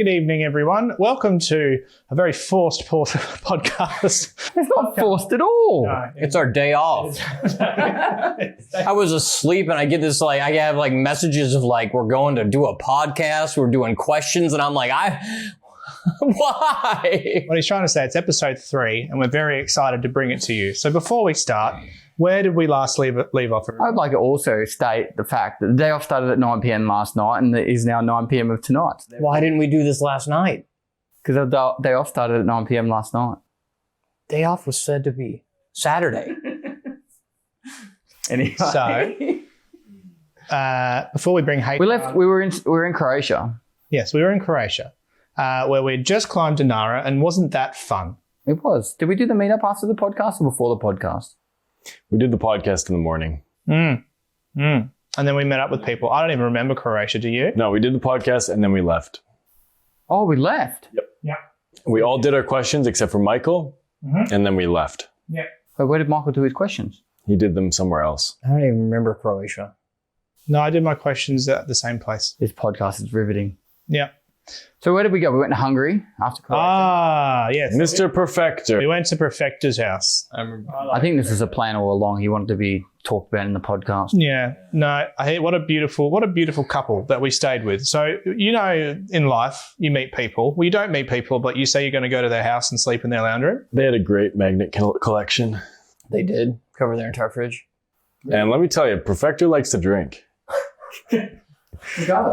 Good evening, everyone. Welcome to a very forced podcast. It's not forced at all. No, It's our day off. I was asleep and I get this I have messages of we're going to do a podcast, we're doing questions, and I'm like, why? What he's trying to say, it's episode 3, and we're very excited to bring it to you. So before we start, where did we last leave off? I'd like to also state the fact that the day off started at 9 p.m. last night and it is now 9 p.m. of tonight. Why didn't we do this last night? Because the day off started at 9 p.m. last night. Day off was said to be Saturday. Anyway. So, before we bring hate... We were in Croatia. Yes, we were in Croatia, where we'd just climbed Dinara, and wasn't that fun? It was. Did we do the meetup after the podcast or before the podcast? We did the podcast in the morning. And then we met up with people. I don't even remember Croatia, do you? No, we did the podcast and then we left. Oh, we left? Yep. Yeah. We all did our questions except for Michael, and then we left. Yeah. But where did Michael do his questions? He did them somewhere else. I don't even remember Croatia. No, I did my questions at the same place. This podcast is riveting. Yeah. So where did we go? We went to Hungary after Croatia. Ah, yes. Mr. Perfector. We went to Profector's house. I think this was a plan all along. He wanted to be talked about in the podcast. Yeah, no, what a beautiful couple that we stayed with. So, in life, you meet people. Well, you don't meet people, but you say you're going to go to their house and sleep in their lounge room. They had a great magnet collection. They did cover their entire fridge. And let me tell you, Profector likes to drink.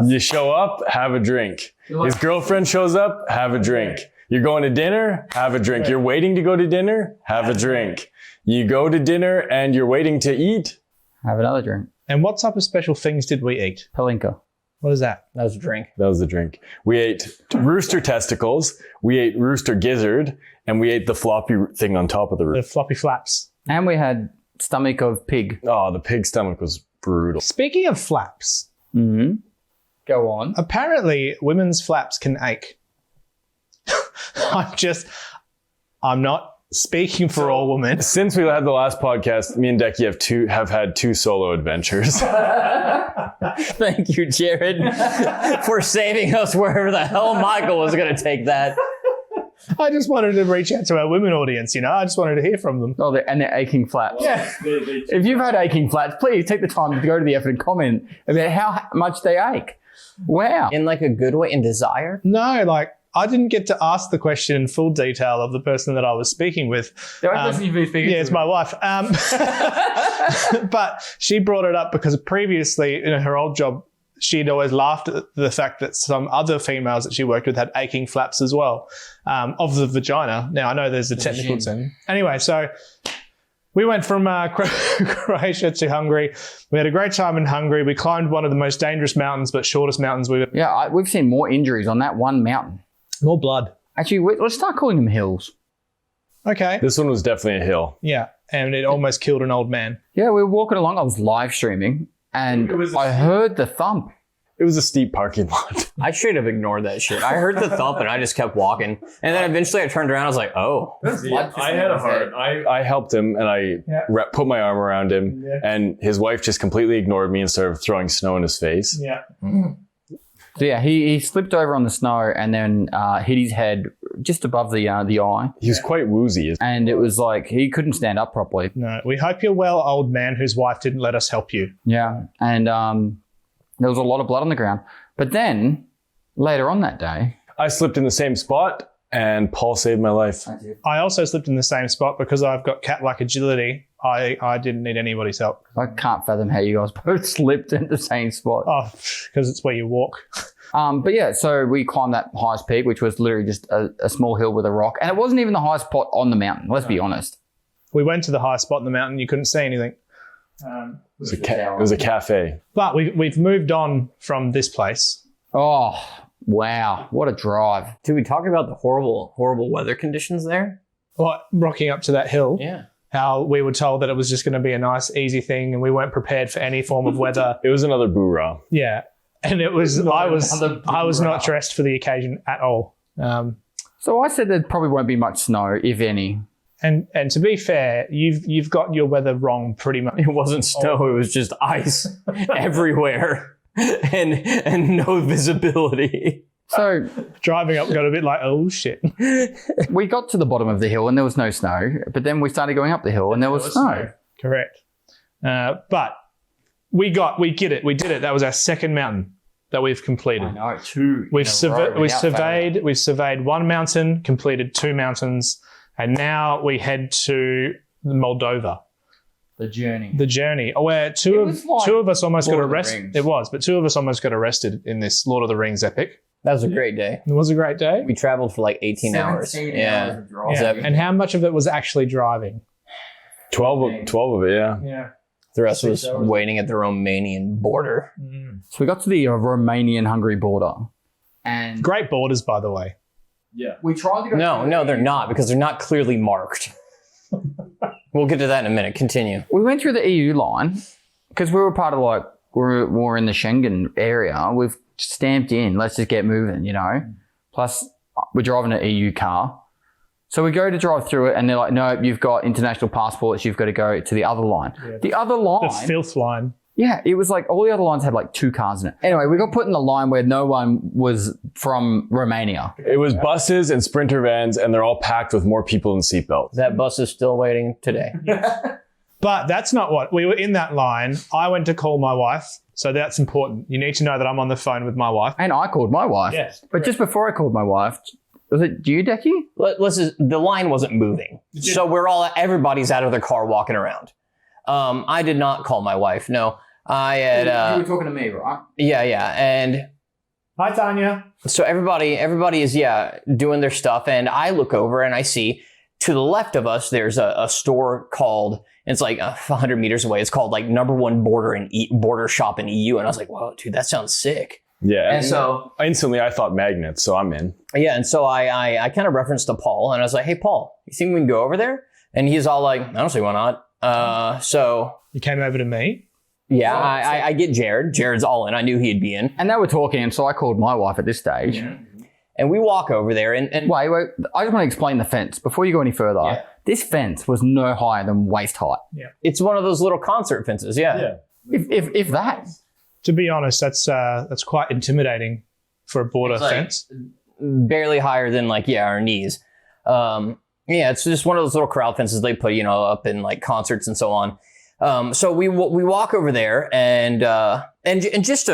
You show up, have a drink. His girlfriend shows up, have a drink. You're going to dinner, have a drink. You're waiting to go to dinner, have a drink. You go to dinner and you're waiting to eat. Have another drink. And what type of special things did we eat? Palinka. What is that? That was a drink. That was the drink. We ate Rooster Testicles, we ate Rooster Gizzard, and we ate the floppy thing on top of the The roof. floppy flaps. And we had stomach of pig. Oh, the pig stomach was brutal. Speaking of flaps, Go on. apparently women's flaps can ache. I'm not speaking for all women. Since we had the last podcast, me and Dekie have had two solo adventures. Thank you, Jared, for saving us wherever the hell Michael was going to take that. I just wanted to reach out to our women audience, I just wanted to hear from them. Oh, they're aching flaps. Yeah. If you've had aching flaps, please take the time to go to the effort and comment about how much they ache. Wow. In a good way, in desire. No, I didn't get to ask the question in full detail of the person that I was speaking with. Yeah, it's my wife. But she brought it up because previously in her old job, she'd always laughed at the fact that some other females that she worked with had aching flaps as well, of the vagina. Now, I know there's a technical term. Anyway, so we went from Croatia to Hungary. We had a great time in Hungary. We climbed one of the most dangerous mountains, but shortest mountains we've ever. Yeah, we've seen more injuries on that one mountain. More blood. Actually, let's start calling them hills. Okay. This one was definitely a hill. Yeah, and it almost killed an old man. Yeah, we were walking along. I was live streaming and I heard the thump. It was a steep parking lot. I should have ignored that shit. I heard the thump and I just kept walking. And then eventually I turned around, I was like, oh. I had a heart. I helped him and I put my arm around him, and his wife just completely ignored me and started throwing snow in his face. Yeah. So yeah, he slipped over on the snow and then hit his head just above the eye. He was quite woozy. And it was like he couldn't stand up properly. No, we hope you're well, old man whose wife didn't let us help you. Yeah, and there was a lot of blood on the ground. But then later on that day, I slipped in the same spot and Paul saved my life. I also slipped in the same spot because I've got cat-like agility. I didn't need anybody's help. I can't fathom how you guys both slipped in the same spot. Oh, because it's where you walk. But yeah, so we climbed that highest peak, which was literally just a small hill with a rock. And it wasn't even the highest spot on the mountain, let's be honest. We went to the highest spot in the mountain. You couldn't see anything. It was a cafe. But we've moved on from this place. Oh, wow. What a drive. Did we talk about the horrible, horrible weather conditions there? What, rocking up to that hill? Yeah. How we were told that it was just going to be a nice, easy thing, and we weren't prepared for any form of weather. It was another boo-rah. Yeah. And I was not dressed for the occasion at all. So I said there probably won't be much snow, if any. And to be fair, you've got your weather wrong pretty much. It wasn't snow, it was just ice everywhere and no visibility. So Driving up got a bit like, oh shit. we got to the bottom of the hill and there was no snow, but then we started going up the hill and there was snow. Correct. But we did it. That was our second mountain that we've completed. I know, 2. We've surveyed one mountain, completed 2 mountains, and now we head to Moldova. The journey. Where two of us almost got Lord of the arrested. Rings. It was, but 2 of us almost got arrested in this Lord of the Rings epic. That was a great day. It was a great day. We traveled for like 18 hours. 17 Yeah. hours of driving. And how much of it was actually driving? 12 of it, yeah. Yeah. The rest was waiting at the Romanian border. So we got to the Romanian-Hungary border. And Great borders, by the way. Yeah. we tried to go... No, they're not, because they're not clearly marked. We'll get to that in a minute. Continue. We went through the EU line because we were part of we're in the Schengen area. We've stamped in. Let's just get moving, you know. Plus, we're driving an EU car. So we go to drive through it and they're like, no, you've got international passports. You've got to go to the other line. Yeah. The other line. The filth line. Yeah, it was like all the other lines had like 2 cars in it. Anyway, we got put in the line where no one was from Romania. It was buses and Sprinter vans, and they're all packed with more people in seatbelts. That bus is still waiting today. But that's not what we were in that line. I went to call my wife, so that's important. You need to know that I'm on the phone with my wife. And I called my wife. Yes, but just before I called my wife, was it you, Dekie? Listen, the line wasn't moving. So everybody's out of their car walking around. I did not call my wife. No, I had. You were talking to me, right? Yeah. And Hi, Tanya. so everybody is, doing their stuff. And I look over and I see to the left of us, there's a store called, it's like 100 meters away. It's called like #1 border shop in EU. And I was like, whoa, dude, that sounds sick. Yeah. And so instantly I thought magnets, so I'm in. Yeah, and so I kind of referenced to Paul, and I was like, hey, Paul, you think we can go over there? And he's all like, I don't see why not. So You came over to me. yeah, I get Jared. Jared's all in. I knew he'd be in. And they were talking, and so I called my wife at this stage. Yeah. And we walk over there, and Wait. I just want to explain the fence. Before you go any further, Yeah. this fence was no higher than waist height. it's one of those little concert fences, yeah. If that. To be honest, that's quite intimidating for a border It's like- fence. Barely higher than our knees. It's just one of those little crowd fences they put, up in like concerts and so on. So we walk over there and just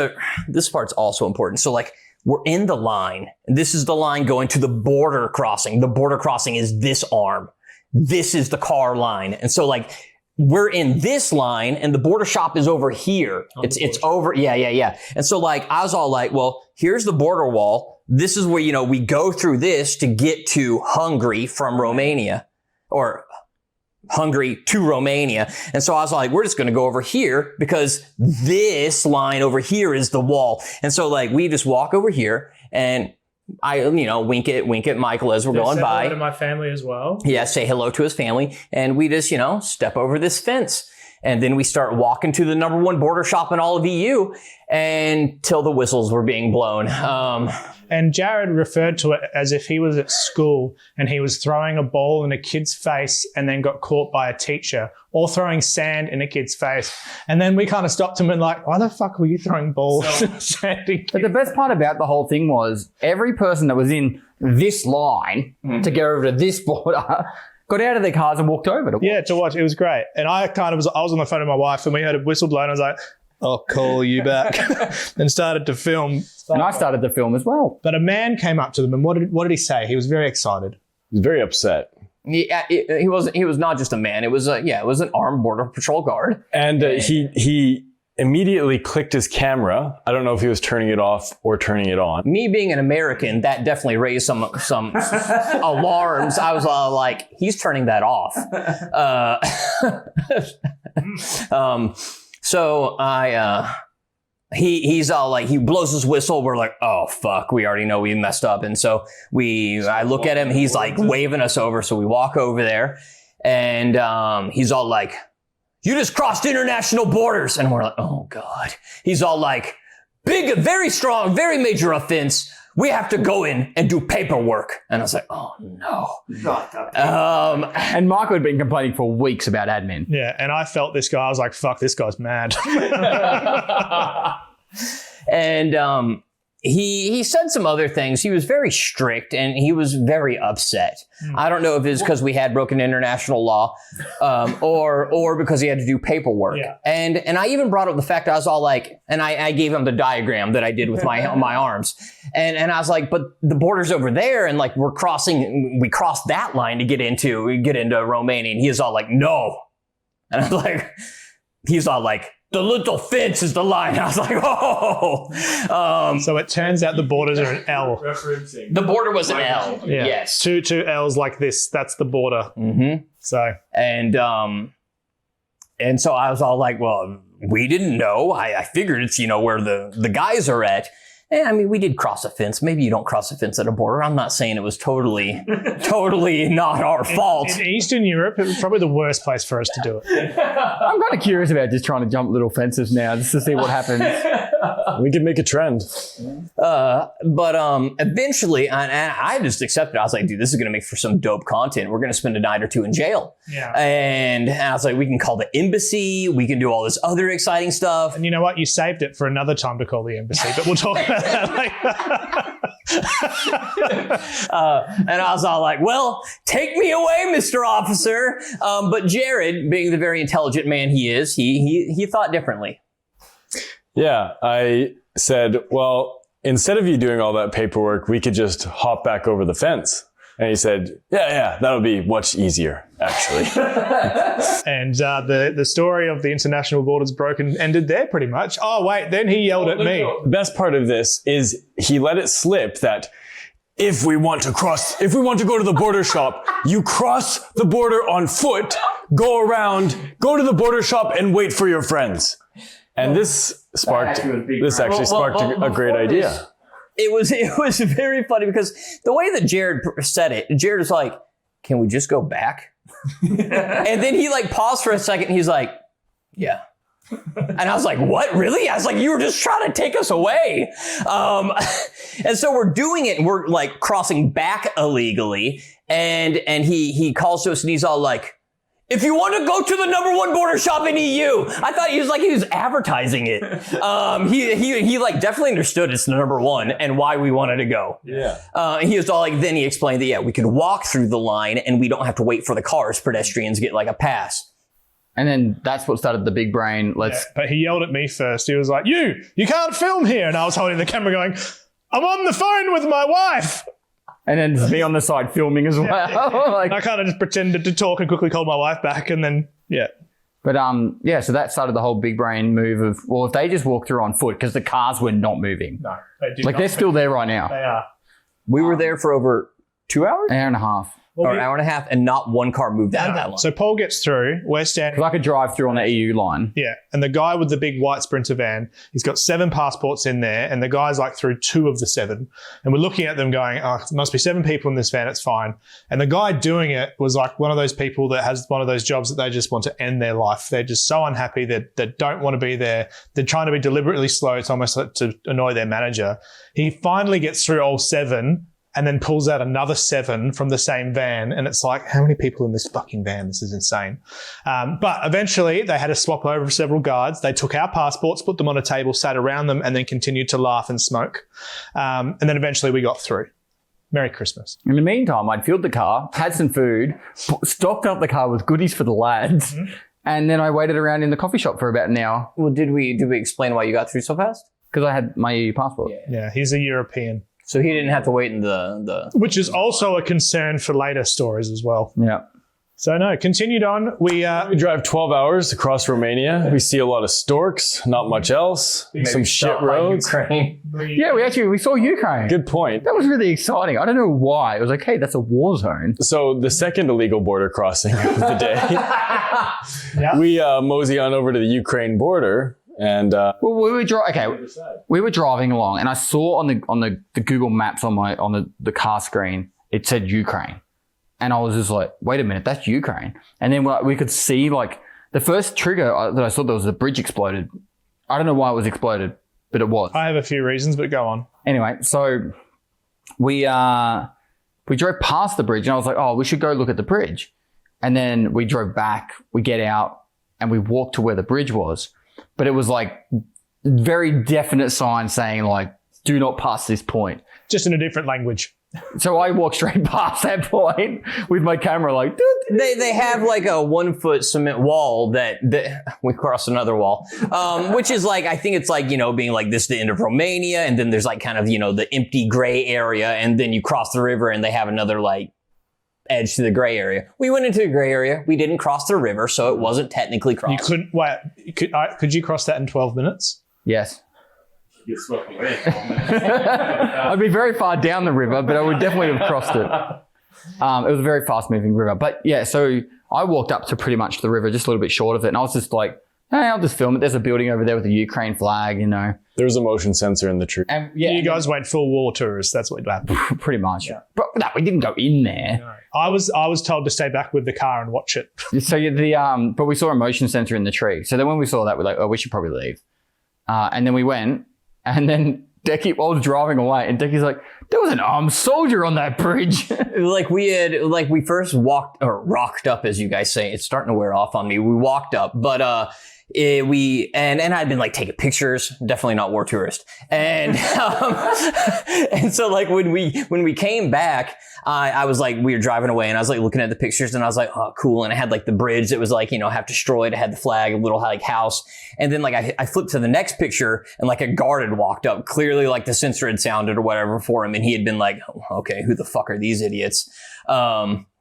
this part's also important. So like we're in the line. This is the line going to the border crossing. The border crossing is this arm. This is the car line. And so like we're in this line and the border shop is over here. It's over. Yeah. And so like I was all like, well, here's the border wall. This is where, we go through this to get to Hungary from Romania, or Hungary to Romania. And so I was like, we're just going to go over here because this line over here is the wall. And so like we just walk over here and I, wink at Michael as we're going by. Say hello to my family as well. Yeah, say hello to his family. And we just, step over this fence. And then we start walking to the #1 border shop in all of EU until the whistles were being blown. And Jared referred to it as if he was at school and he was throwing a ball in a kid's face and then got caught by a teacher, or throwing sand in a kid's face. And then we kind of stopped him and like, why the fuck were you throwing balls and sand in But the best part about the whole thing was every person that was in this line to go over to this border got out of their cars and walked over to watch. Yeah, to watch. It was great. And I was on the phone with my wife and we heard a whistle blow and I was like, I'll call you back. And started to film. And I started to film as well. But a man came up to them and what did he say? He was very excited. He's very upset. Yeah, he was not just a man. It was an armed border patrol guard. And he immediately clicked his camera. I don't know if he was turning it off or turning it on. Me being an American, that definitely raised some alarms. I was like, he's turning that off. So he's all like, he blows his whistle. We're like, oh fuck, we already know we messed up. And so I look at him, he's like waving us over. So we walk over there and he's all like, you just crossed international borders. And we're like, oh God. He's all like, big, very strong, very major offense. We have to go in and do paperwork. And I was like, oh no. And Michael had been complaining for weeks about admin. Yeah, and I felt this guy. I was like, fuck, this guy's mad. And he said some other things. He was very strict and he was very upset. I don't know if it's because we had broken international law, or because he had to do paperwork. Yeah. And I even brought up the fact I was all like, and I gave him the diagram that I did with my arms, and I was like, but the border's over there, and like we crossed that line to get into Romania, and he's all like, no, and I'm like, he's all like, the little fence is the line. I was like, oh. So it turns out the borders are an L. The border was an L. Yeah. Yes. Two L's like this. That's the border. Mm-hmm. So. And so I was all like, well, we didn't know. I figured it's, where the guys are at. And I mean, we did cross a fence. Maybe you don't cross a fence at a border. I'm not saying it was totally not our fault. In Eastern Europe, it was probably the worst place for us to do it. I'm kind of curious about just trying to jump little fences now just to see what happens. We could make a trend. But eventually, and I just accepted it. I was like, dude, this is going to make for some dope content. We're going to spend a night or two in jail. Yeah. And I was like, we can call the embassy. We can do all this other exciting stuff. And you know what? You saved it for another time to call the embassy, but we'll talk about that later. And I was all like, well, take me away, Mr. Officer. But Jared, being the very intelligent man he is, he thought differently. Yeah, I said, well, instead of you doing all that paperwork, we could just hop back over the fence. And he said, yeah, that'll be much easier, actually. And the story of the international borders broken ended there pretty much. Oh, wait, then he yelled at me. The best part of this is he let it slip that if we want to go to the border shop, you cross the border on foot, go around, go to the border shop and wait for your friends. And this actually sparked a great idea. It was very funny because the way that Jared said it, Jared was like, can we just go back? And then he like paused for a second and he's like, yeah. And I was like, what, really? I was like, you were just trying to take us away. And so we're doing it and we're like crossing back illegally. And he calls to us and he's all like, if you want to go to the #1 border shop in EU, I thought he was advertising it. He like definitely understood it's the #1 and why we wanted to go. Yeah. He was all like, then he explained that, we could walk through the line and we don't have to wait for the cars. Pedestrians get like a pass. And then that's what started the big brain. But he yelled at me first. He was like, you can't film here. And I was holding the camera going, I'm on the phone with my wife. And then just be on the side filming as well. Like, I kind of just pretended to talk and quickly called my wife back and then, yeah. But so that started the whole big brain move of, well, if they just walk through on foot, because the cars were not moving. No, they did like not. they're still there right now. They are. We were there for over 2 hours? An hour and a half. Or an hour and a half, and not one car moved out of that line. So Paul gets through. We're standing. Because I could drive through on the EU line. Yeah. And the guy with the big white Sprinter van, he's got 7 passports in there, and the guy's like through 2 of the 7. And we're looking at them going, oh, there must be 7 people in this van. It's fine. And the guy doing it was like one of those people that has one of those jobs that they just want to end their life. They're just so unhappy that they don't want to be there. They're trying to be deliberately slow. It's almost like to annoy their manager. He finally gets through all 7 and then pulls out another 7 from the same van. And it's like, how many people in this fucking van? This is insane. But eventually they had to swap over several guards. They took our passports, put them on a table, sat around them, and then continued to laugh and smoke. And then eventually we got through. Merry Christmas. In the meantime, I'd filled the car, had some food, stocked up the car with goodies for the lads, and then I waited around in the coffee shop for about an hour. Well, did we explain why you got through so fast? Because I had my EU passport. Yeah, he's a European. So he didn't have to wait in the... Which is also a concern for later stories as well. Yeah. So no, continued on. We drive 12 hours across Romania. We see a lot of storks, not much else. Some shit roads. Ukraine. Yeah, we saw Ukraine. Good point. That was really exciting. I don't know why. It was like, hey, that's a war zone. So the second illegal border crossing of the day, we mosey on over to the Ukraine border. And well, we were driving along, and I saw on the Google Maps on the car screen, it said Ukraine, and I was just like, wait a minute, that's Ukraine. And then we could see like the first trigger that I saw, there was a bridge exploded. I don't know why it was exploded, but it was. I have a few reasons, but go on. Anyway, so we drove past the bridge, and I was like, oh, we should go look at the bridge. And then we drove back. We get out, and we walked to where the bridge was. But it was like very definite signs saying like do not pass this point. Just in a different language. So I walked straight past that point with my camera like, They have like a 1 foot cement wall that we crossed another wall, which is like, I think it's like, being like this the end of Romania. And then there's like kind of, the empty gray area. And then you cross the river and they have another like edge to the gray area. We went into the gray area. We didn't cross the river. So it wasn't technically crossed. You couldn't, wait, could you cross that in 12 minutes? yes. Get swept away. I'd be very far down the river, but I would definitely have crossed it. It was a very fast moving river. But yeah, so I walked up to pretty much the river, just a little bit short of it. And I was just like, hey, I'll just film it. There's a building over there with a Ukraine flag, There was a motion sensor in the tree. And yeah, You guys went full war tourists. That's what happened. pretty much. Yeah. But no, we didn't go in there. I was told to stay back with the car and watch it. So but we saw a motion sensor in the tree. So then when we saw that, we're like, oh, we should probably leave. And then we went, and then Dekie, I was driving away, and Dekie's like, there was an armed soldier on that bridge. We first rocked up, as you guys say. It's starting to wear off on me. We walked up, but and I'd been like taking pictures, definitely not war tourist. And and so like when we came back, I was like, we were driving away and I was like looking at the pictures and I was like, oh, cool. And I had like the bridge that was like, half destroyed. I had the flag, a little like house. And then like I flipped to the next picture and like a guard had walked up. Clearly like the sensor had sounded or whatever for him. And he had been like, oh, okay, who the fuck are these idiots?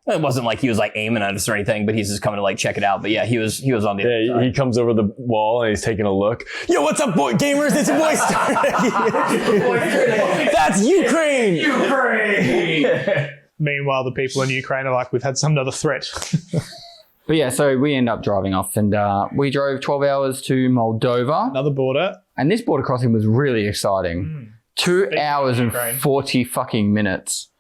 It wasn't like he was like aiming at us or anything, but he's just coming to like check it out. But yeah, he was on the other side. He comes over the wall and he's taking a look. Yo, what's up, boy gamers? It's Boy Star. That's Ukraine. Meanwhile, the people in Ukraine are like, we've had some other threat. But yeah, so we end up driving off, and we drove 12 hours to Moldova. Another border. And this border crossing was really exciting. 2 hours and Ukraine. 40 fucking minutes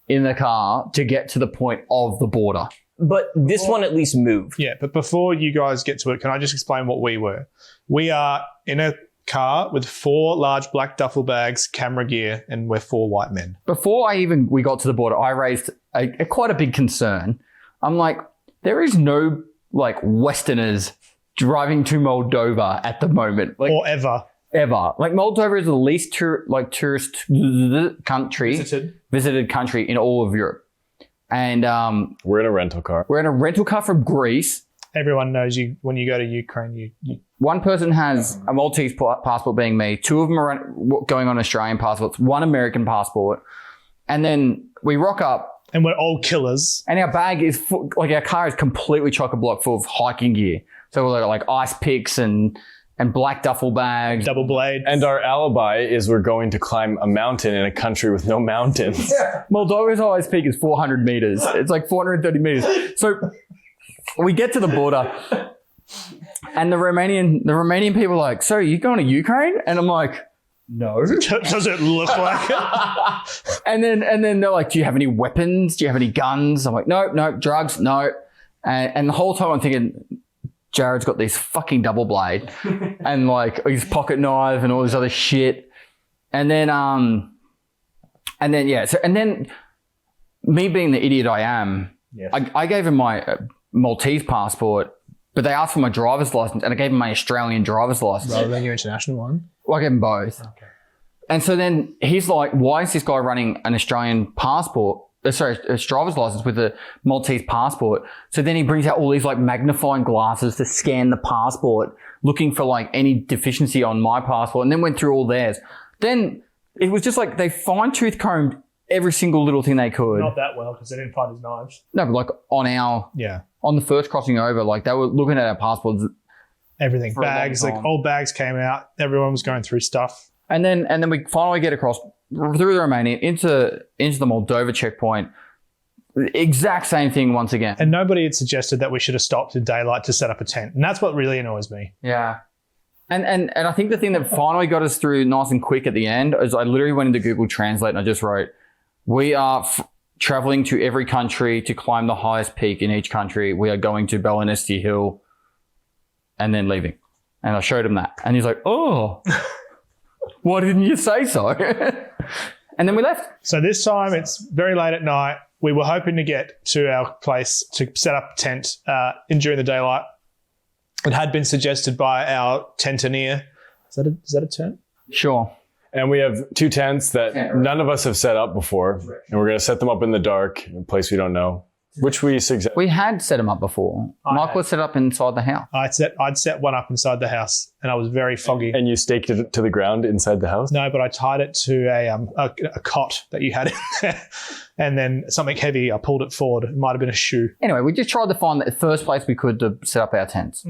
in the car to get to the point of the border. But this one at least moved. Yeah, but before you guys get to it, can I just explain what we were? We are in a car with 4 large black duffel bags, camera gear, and we're 4 white men. Before we got to the border, I raised quite a big concern. I'm like, there is no like Westerners driving to Moldova at the moment. Like, Or ever. ever. Like Moldova is the least tourist country, visited country in all of Europe. And We're in a rental car. we're in a rental car from Greece. Everyone knows you when you go to Ukraine. You One person has a Maltese passport, being me. 2 of them are going on Australian passports. 1 American passport. And then we rock up, and we're all killers. and our bag is full, like our car is completely chock-a-block full of hiking gear. So we're like ice picks and black duffel bags. Double blade. And our alibi is we're going to climb a mountain in a country with no mountains. Moldova's highest peak is 400 meters. It's like 430 meters. So we get to the border, and the Romanian people are like, so you going to Ukraine? And I'm like, no. Does it look like it? And then they're like, do you have any weapons? Do you have any guns? I'm like, no, drugs, no. And the whole time I'm thinking, Jared's got this fucking double blade and like his pocket knife and all this other shit. And then me being the idiot I am, Yes. I gave him my Maltese passport, but they asked for my driver's license, and I gave him my Australian driver's license. Rather than your international one. Well, I gave him both. Okay. And so then he's like, why is this guy running an Australian passport? A driver's license with a Maltese passport. So then he brings out all these like magnifying glasses to scan the passport, looking for like any deficiency on my passport, and then went through all theirs. Then it was just like they fine-tooth combed every single little thing they could. Not that well, because they didn't find his knives. No, but like on the first crossing over, like they were looking at our passports. Everything. For a long Bags, like time. old bags came out. Everyone was going through stuff. And then we finally get across through the Romania into the Moldova checkpoint. Exact same thing once again. And nobody had suggested that we should have stopped in daylight to set up a tent. And that's what really annoys me. Yeah. And I think the thing that finally got us through nice and quick at the end is I literally went into Google Translate and I just wrote, we are traveling to every country to climb the highest peak in each country. We are going to Belanestia Hill and then leaving. And I showed him that. And he's like, oh, why didn't you say so? And then we left. So this time it's very late at night. We were hoping to get to our place to set up a tent during the daylight. It had been suggested by our tentonier. Is that a term? Sure. And we have 2 tents that none of us have set up before. And we're going to set them up in the dark in a place we don't know, which we suggest. We had set them up before. Michael set up inside the house. I'd set one up inside the house, and I was very foggy. And you staked it to the ground inside the house? No, but I tied it to a cot that you had in there, and then something heavy. I pulled it forward. It might have been a shoe. Anyway, we just tried to find the first place we could to set up our tents.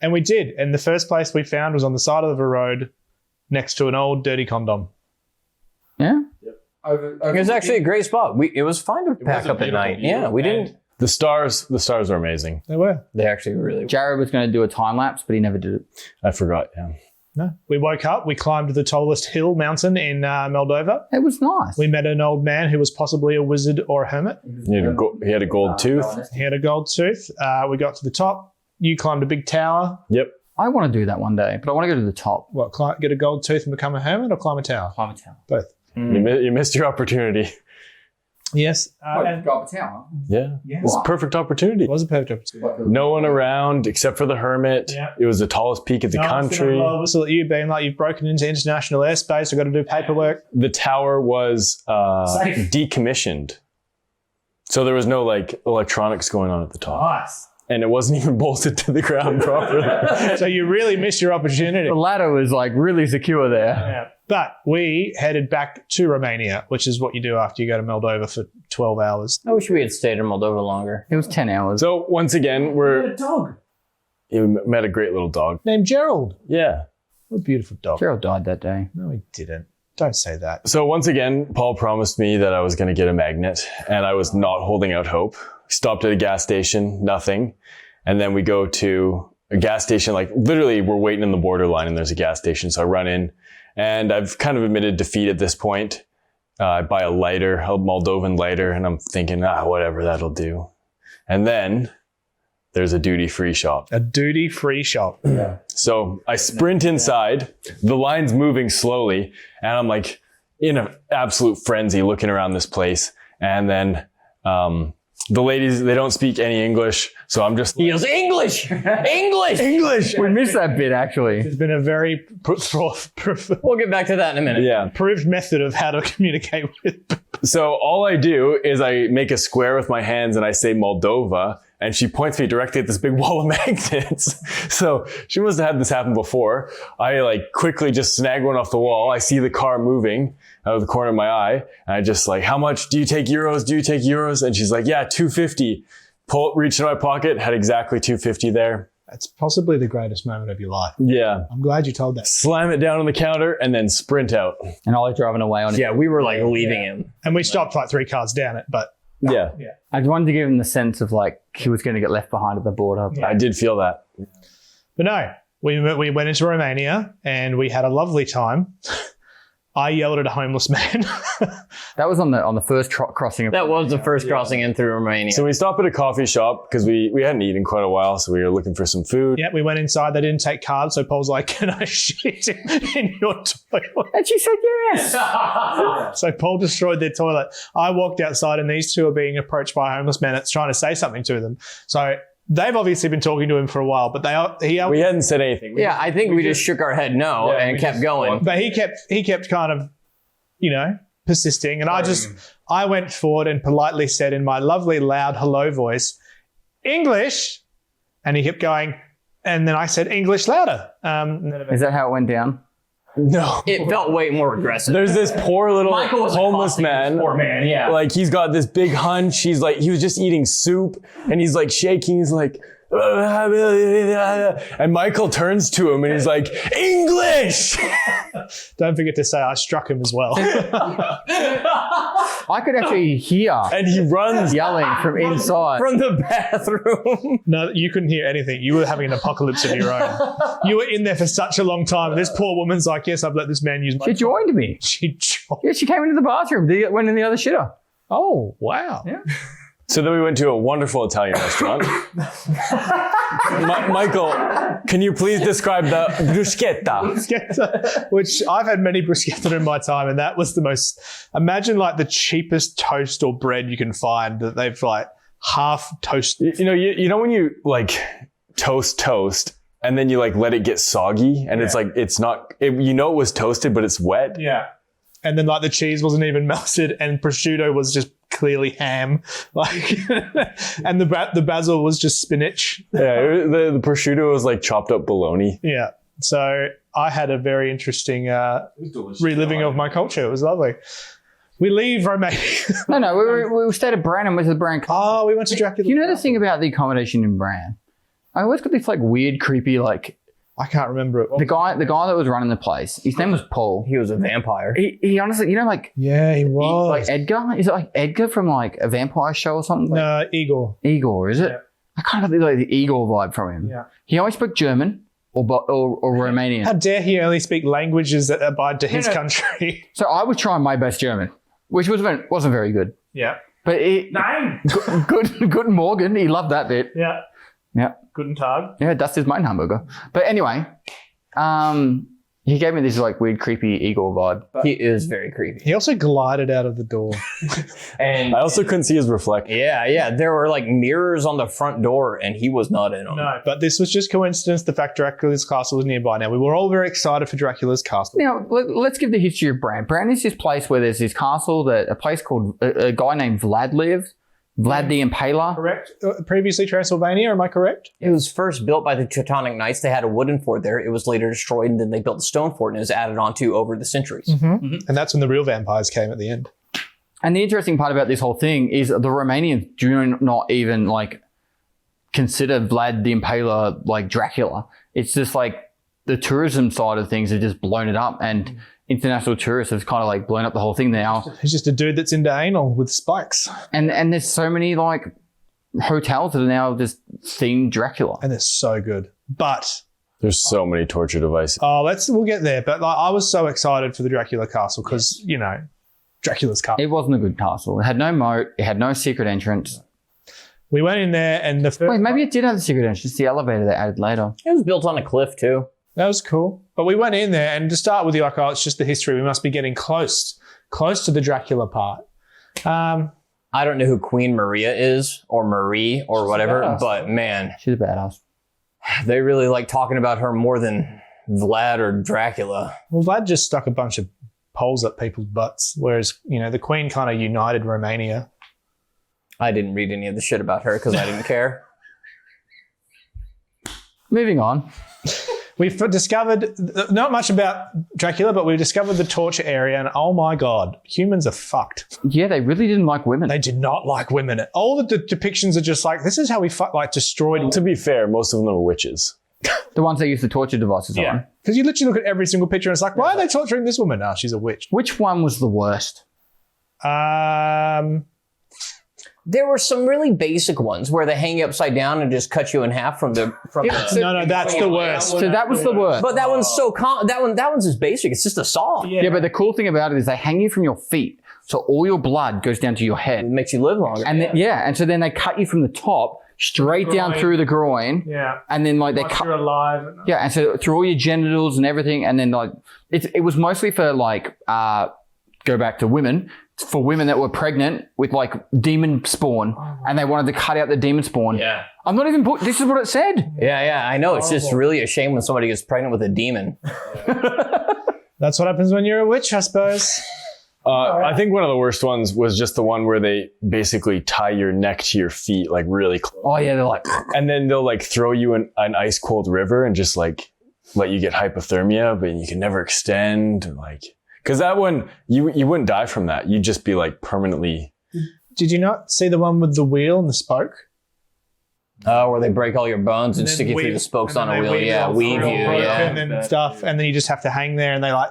And we did. And the first place we found was on the side of a road next to an old dirty condom. Yeah? It was actually a great spot. It was fine to pack up at night. Yeah, we didn't. The stars were amazing. They were. They actually really were. Jared was going to do a time lapse, but he never did it. I forgot, yeah. No. We woke up. We climbed the tallest mountain in Moldova. It was nice. We met an old man who was possibly a wizard or a hermit. He had a gold tooth. He had a gold tooth. We got to the top. You climbed a big tower. Yep. I want to do that one day, but I want to go to the top. What, get a gold tooth and become a hermit, or climb a tower? Climb a tower. Both. You missed your opportunity. Yes. And go up a tower? Yeah. It was a perfect opportunity. It was a perfect opportunity. No one around except for the hermit. Yeah. It was the tallest peak of the country. Whistle at you being like, you've broken into international airspace. I've got to do paperwork. The tower was decommissioned. So there was no like electronics going on at the top. Nice. And it wasn't even bolted to the ground properly. So you really missed your opportunity. The ladder was like really secure there. Yeah. But we headed back to Romania, which is what you do after you go to Moldova for 12 hours. I wish we had stayed in Moldova longer. It was 10 hours. So once again, a dog you met a great little dog. named Gerald. Yeah. What a beautiful dog. Gerald died that day. No, he didn't. Don't say that. So once again, Paul promised me that I was going to get a magnet, and I was not holding out hope. Stopped at a gas station, nothing. And then we go to a gas station, like literally we're waiting in the borderline and there's a gas station. So I run in and I've kind of admitted defeat at this point. I buy a lighter, a Moldovan lighter, and I'm thinking, whatever, that'll do. And then there's a duty-free shop. A duty-free shop. Yeah. So I sprint inside, the line's moving slowly, and I'm like in an absolute frenzy looking around this place. And then, the ladies, they don't speak any English, so I'm just... He goes, English! English! We missed that bit, actually. It's been a very We'll get back to that in a minute. Yeah. proved method of how to communicate with. So all I do is I make a square with my hands and I say Moldova, and she points me directly at this big wall of magnets. So she must have had this happen before. I like quickly just snag one off the wall. I see the car moving out of the corner of my eye. And I just like, how much do you take euros? Do you take euros? And she's like, yeah, 250. Reach in my pocket, had exactly 250 there. That's possibly the greatest moment of your life. Yeah. I'm glad you told that. Slam it down on the counter and then sprint out. And I was driving away on it. Yeah, we were like leaving him. And we stopped like 3 cars down it, but Yeah. I wanted to give him the sense of like he was going to get left behind at the border. I did feel that. But no, we went into Romania and we had a lovely time. I yelled at a homeless man. That was on the first crossing. Of That was the first crossing in through Romania. So we stopped at a coffee shop because we hadn't eaten in quite a while, so we were looking for some food. Yeah, we went inside. They didn't take cards, so Paul's like, "Can I shit in your toilet?" And she said yes. So Paul destroyed their toilet. I walked outside, and these two are being approached by a homeless man that's trying to say something to them. So they've obviously been talking to him for a while, but We hadn't said anything. Yeah, I think we just shook our head no and kept going. But he kept kind of, persisting. And I went forward and politely said in my lovely loud hello voice, English. And he kept going. And then I said English louder. Is that how it went down? No. It felt way more aggressive. There's this poor little Michael was homeless accosting man. this poor man, yeah. Like he's got this big hunch. He was just eating soup and he's like shaking. He's like, and Michael turns to him and he's like, English! Don't forget to say I struck him as well. I could actually hear And he runs. yelling from inside. From the bathroom. No, you couldn't hear anything. You were having an apocalypse of your own. You were in there for such a long time. This poor woman's like, yes, I've let this man use my She joined me. She joined. Yeah, she came into the bathroom. Went in the other shitter. Oh, wow. Yeah. So then we went to a wonderful Italian restaurant. Michael, can you please describe the bruschetta? Bruschetta, which I've had many bruschetta in my time, and that was the most, imagine like the cheapest toast or bread you can find that they've like half toasted. You know when you like toast and then you like let it get soggy, and it's like it's not. It was toasted, but it's wet. Yeah. And then like the cheese wasn't even melted, and prosciutto was just clearly ham. Like, and the basil was just spinach. Yeah, the prosciutto was like chopped up bologna. Yeah. So I had a very interesting reliving of my culture. It was lovely. We leave Romania. No, we stayed at Bran and went to the Bran. Oh, we went to Dracula. You know the thing about the accommodation in Bran? I always got this like weird, creepy, like I can't remember it. the guy that was running the place. His name was Paul. He was a vampire. He honestly, like Yeah, he was. like Edgar. Is it like Edgar from like a vampire show or something? No, Igor. Igor, is it? Yeah. I kind of got like the Igor vibe from him. Yeah. He always spoke German or Romanian. How dare he only speak languages that abide to his No. country? So I was trying my best German, which wasn't very good. Yeah. But good Morgan, he loved that bit. Yeah. Yeah. Guten Tag. Yeah, das ist mein Hamburger. But anyway, he gave me this like weird, creepy Igor vibe. He is very creepy. He also glided out of the door. And I also couldn't see his reflection. yeah, there were like mirrors on the front door, and he was not in on it. No, but this was just coincidence. The fact Dracula's castle was nearby. Now, we were all very excited for Dracula's castle. Now, let's give the history of Bran. Bran is this place where there's this castle a place called a guy named Vlad lived. Vlad the Impaler. Correct? Previously Transylvania, am I correct? It was first built by the Teutonic Knights. They had a wooden fort there. It was later destroyed, and then they built a stone fort, and it was added onto over the centuries. And that's when the real vampires came at the end. And the interesting part about this whole thing is the Romanians do not even like consider Vlad the Impaler like Dracula. It's just like the tourism side of things have just blown it up, and international tourists have kind of like blown up the whole thing now. He's just a dude that's into anal with spikes. And there's so many like hotels that are now just themed Dracula. And they're so good. But There's so many torture devices. we'll get there. But like, I was so excited for the Dracula castle because, Dracula's castle. It wasn't a good castle. It had no moat. It had no secret entrance. We went in there and the first... Wait, maybe it did have a secret entrance. It's the elevator they added later. It was built on a cliff, too. That was cool. But we went in there, and to start with, you're like, oh, it's just the history. We must be getting close to the Dracula part. I don't know who Queen Maria is, or Marie, or whatever, badass. but man, She's a badass. they really like talking about her more than Vlad or Dracula. Well, Vlad just stuck a bunch of poles up people's butts, whereas, the Queen kind of united Romania. I didn't read any of the shit about her because I didn't care. Moving on. We've discovered not much about Dracula, but we've discovered the torture area, and oh my God, humans are fucked. Yeah, they really didn't like women. They did not like women. All the depictions are just like, this is how we destroyed. To be fair, most of them are witches. The ones they use the torture devices on. Because you literally look at every single picture and it's like, why are they torturing this woman? Oh, she's a witch. Which one was the worst? There were some really basic ones where they hang you upside down and just cut you in half from the. No, that's the worst. So that was the worst. But that one's so that one's just basic. It's just a saw. Yeah, but the cool thing about it is they hang you from your feet, so all your blood goes down to your It head. makes you live longer. And then, and so then they cut you from the top straight down through the groin. Yeah. And then like they Once cut. you're alive. Yeah, and so through all your genitals and everything, and then like it was mostly for like go back to women. For women that were pregnant with like demon spawn, and they wanted to cut out the demon spawn. Yeah. I'm not even this is what it said. Yeah, I know. It's just really a shame when somebody gets pregnant with a demon. That's what happens when you're a witch, I suppose. I think one of the worst ones was just the one where they basically tie your neck to your feet, like really close. Oh yeah, they're like, And then they'll like throw you in an ice cold river and just like let you get hypothermia, but you can never extend. Like, because that one, you wouldn't die from that. You'd just be like permanently. Did you not see the one with the wheel and the spoke? Where they break all your bones and stick you through the spokes on a wheel. Yeah, weave you. Yeah. And then stuff. And then you just have to hang there and they like...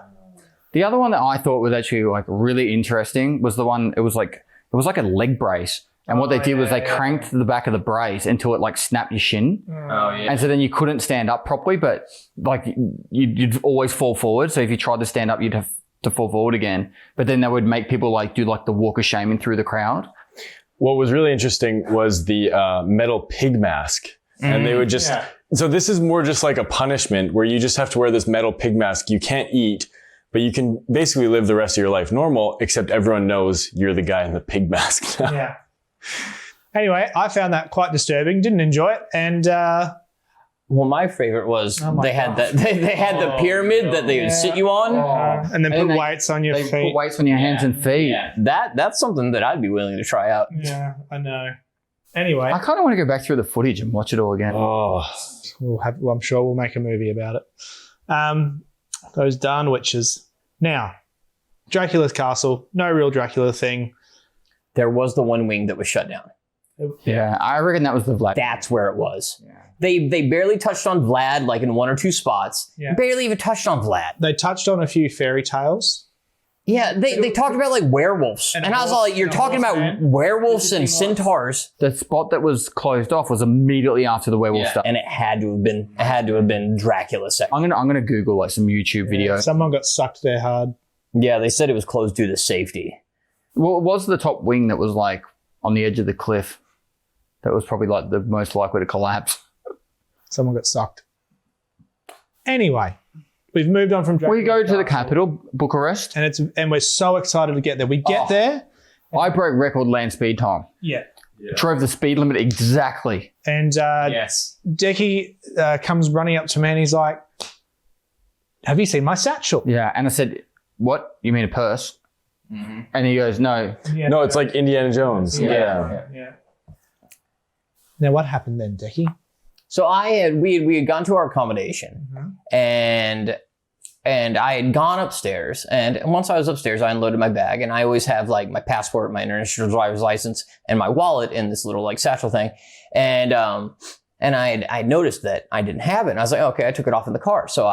the other one that I thought was actually like really interesting was the one, it was like a leg brace. And what they did was they cranked the back of the brace until it like snapped your shin. Oh, yeah. And so then you couldn't stand up properly, but like you'd always fall forward. So if you tried to stand up, you'd have to fall forward again. But then they would make people like do like the walk of shaming through the crowd. What was really interesting was the metal pig mask. And they would just, so this is more just like a punishment where you just have to wear this metal pig mask. You can't eat, but you can basically live the rest of your life normal, except everyone knows you're the guy in the pig mask now. Yeah. Anyway, I found that quite disturbing. Didn't enjoy it. And Well, my favorite was they had they had the pyramid that they would sit you on. And then put they- weights on your They feet. put weights on your hands and feet. Yeah, that's something that I'd be willing to try out. Yeah, I know. Anyway, I kind of want to go back through the footage and watch it all again. Oh, I'm sure we'll make a movie about it. Those darn witches. Now, Dracula's castle, no real Dracula thing. There was the one wing that was shut down. Yeah, I reckon that was the Vlad. That's where it was. They barely touched on Vlad, like in one or two spots. Yeah. Barely even touched on Vlad. They touched on a few fairy tales. Yeah, they talked about like werewolves. And I was all like, you're talking about werewolves and centaurs. The spot that was closed off was immediately after the werewolf stuff. And it had to have been Dracula's section. I'm gonna Google like some YouTube videos. Someone got sucked there hard. Yeah, they said it was closed due to safety. Well, it was the top wing that was like on the edge of the cliff. That was probably like the most likely to collapse. Someone got sucked. Anyway, we've moved on from Dracula. We go to the capital, Bucharest. and we're so excited to get there. We get there. I broke record land speed time. Yeah. Drove the speed limit exactly. And Yes. Dekie comes running up to me and he's like, have you seen my satchel? Yeah, and I said, "What? You mean a purse?" And he goes, "No." Yeah. no, it's like Indiana Jones. Yeah. Now, what happened then, Dekie? So we had gone to our accommodation, and I had gone upstairs, and once I was upstairs, I unloaded my bag, and I always have like my passport, my international driver's license, and my wallet in this little like satchel thing, and I noticed that I didn't have it, and I was like, okay, I took it off in the car, so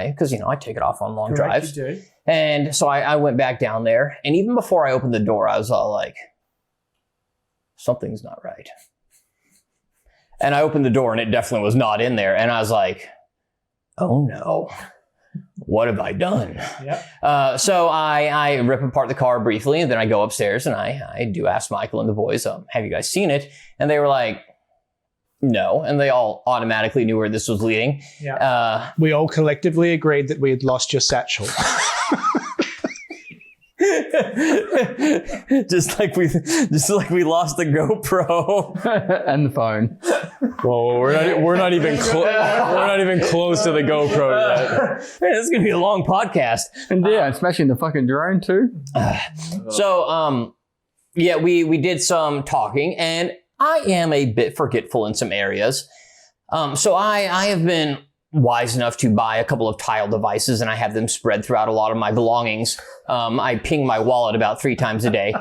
because I take it off on long drives, and so I went back down there, and even before I opened the door, I was all like, something's not right. And I opened the door and it definitely was not in there. And I was like, oh no, what have I done? Yep. So I rip apart the car briefly and then I go upstairs and I do ask Michael and the boys, have you guys seen it? And they were like, no. And they all automatically knew where this was leading. Yeah. We all collectively agreed that we had lost your satchel. just like we lost the GoPro And the phone. Whoa, we're not even close to the GoPro yet. Man, this is gonna be a long podcast. And yeah, and smashing the fucking drone too. So yeah, we did some talking, and I am a bit forgetful in some areas. So I have been wise enough to buy a couple of tile devices, and I have them spread throughout a lot of my belongings. I ping my wallet about 3 times a day.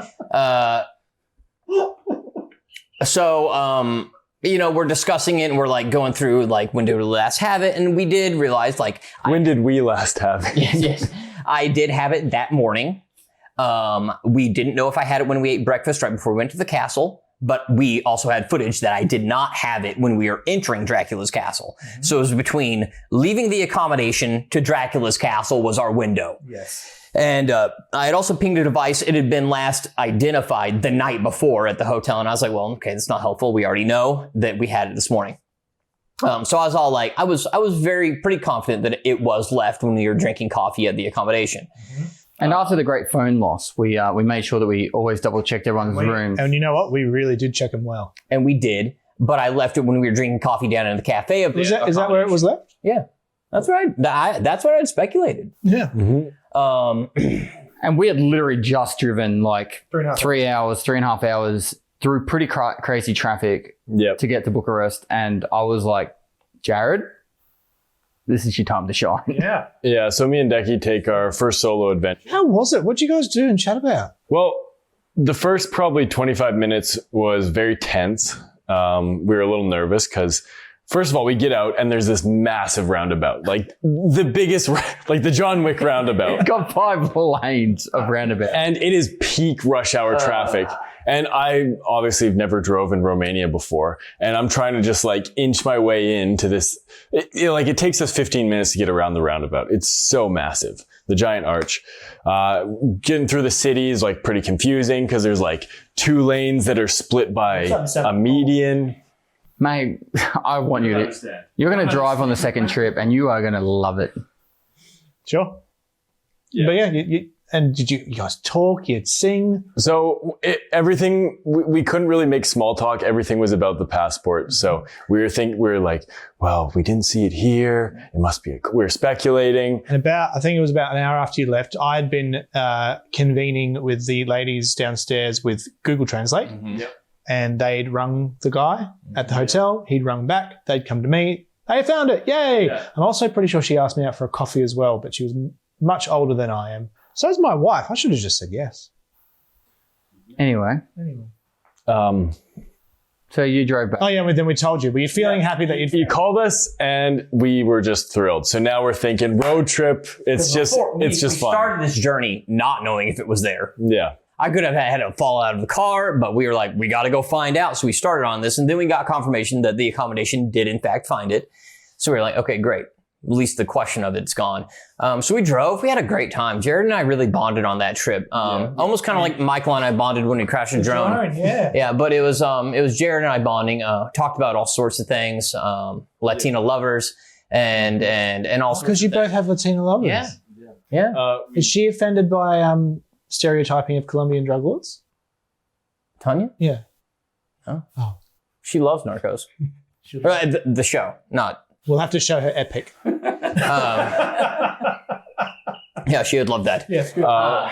So we're discussing it and we're like going through like when did we last have it, and we did realize like When did we last have it? yes, I did have it that morning. We didn't know if I had it when we ate breakfast right before we went to the castle. But we also had footage that I did not have it when we were entering Dracula's castle. Mm-hmm. So it was between leaving the accommodation to Dracula's castle was our window. Yes. And I had also pinged a device. It had been last identified the night before at the hotel. And I was like, well, okay, that's not helpful. We already know that we had it this morning. So I was all like, I was pretty confident that it was left when we were drinking coffee at the accommodation. Mm-hmm. And after the great phone loss, we made sure that we always double checked everyone's room. And you know what? We really did check them well. And we did, but I left it when we were drinking coffee down in the cafe. Is that where it was left? Yeah, that's right. That's what I had speculated. Yeah. Mm-hmm. And we had literally just driven like 3.5 hours through pretty crazy traffic to get to Bucharest. And I was like, Jared, this is your time to shine. Yeah. Yeah, so me and Dekie take our first solo adventure. How was it? What'd you guys do and chat about? Well, the first probably 25 minutes was very tense. We were a little nervous because, first of all, we get out and there's this massive roundabout, like the biggest, like the John Wick roundabout. It's got 5 lanes of roundabout. And it is peak rush hour traffic. And I obviously have never drove in Romania before. And I'm trying to just like inch my way into this. It takes us 15 minutes to get around the roundabout. It's so massive. The giant arch. Getting through the city is like pretty confusing because there's like 2 lanes that are split by a median. Mate, I want you to. You're going to drive on the second trip and you are going to love it. Sure. Yeah. But yeah, And did you guys talk? You'd sing? So everything, we couldn't really make small talk. Everything was about the passport. So we were like, well, we didn't see it here. It must be, we were speculating. And I think it was about an hour after you left, I had been convening with the ladies downstairs with Google Translate. Yep. And they'd rung the guy at the hotel. He'd rung back. They'd come to me. They found it. Yay. Yeah. I'm also pretty sure she asked me out for a coffee as well, but she was much older than I am. So is my wife. I should have just said yes. Anyway, so you drove back. Oh, yeah, but then we told you. Were you feeling happy that You called us and we were just thrilled. So now we're thinking road trip. It's just We fun. started this journey not knowing if it was there. Yeah. I could have had to fall out of the car, but we were like, we got to go find out. So we started on this, and then we got confirmation that the accommodation did in fact find it. So we were like, okay, great. At least the question of it's gone. So we drove. We had a great time. Jared and I really bonded on that trip. Almost kind of like Michael and I bonded when we crashed a drone. Yeah. Yeah, but it was Jared and I bonding. Talked about all sorts of things, Latino lovers, and also Because you both have Latino lovers. Yeah. Is she offended by stereotyping of Colombian drug lords? Tanya. Yeah. She loves Narcos. The show, not. We'll have to show her Epic. Yeah, she would love that.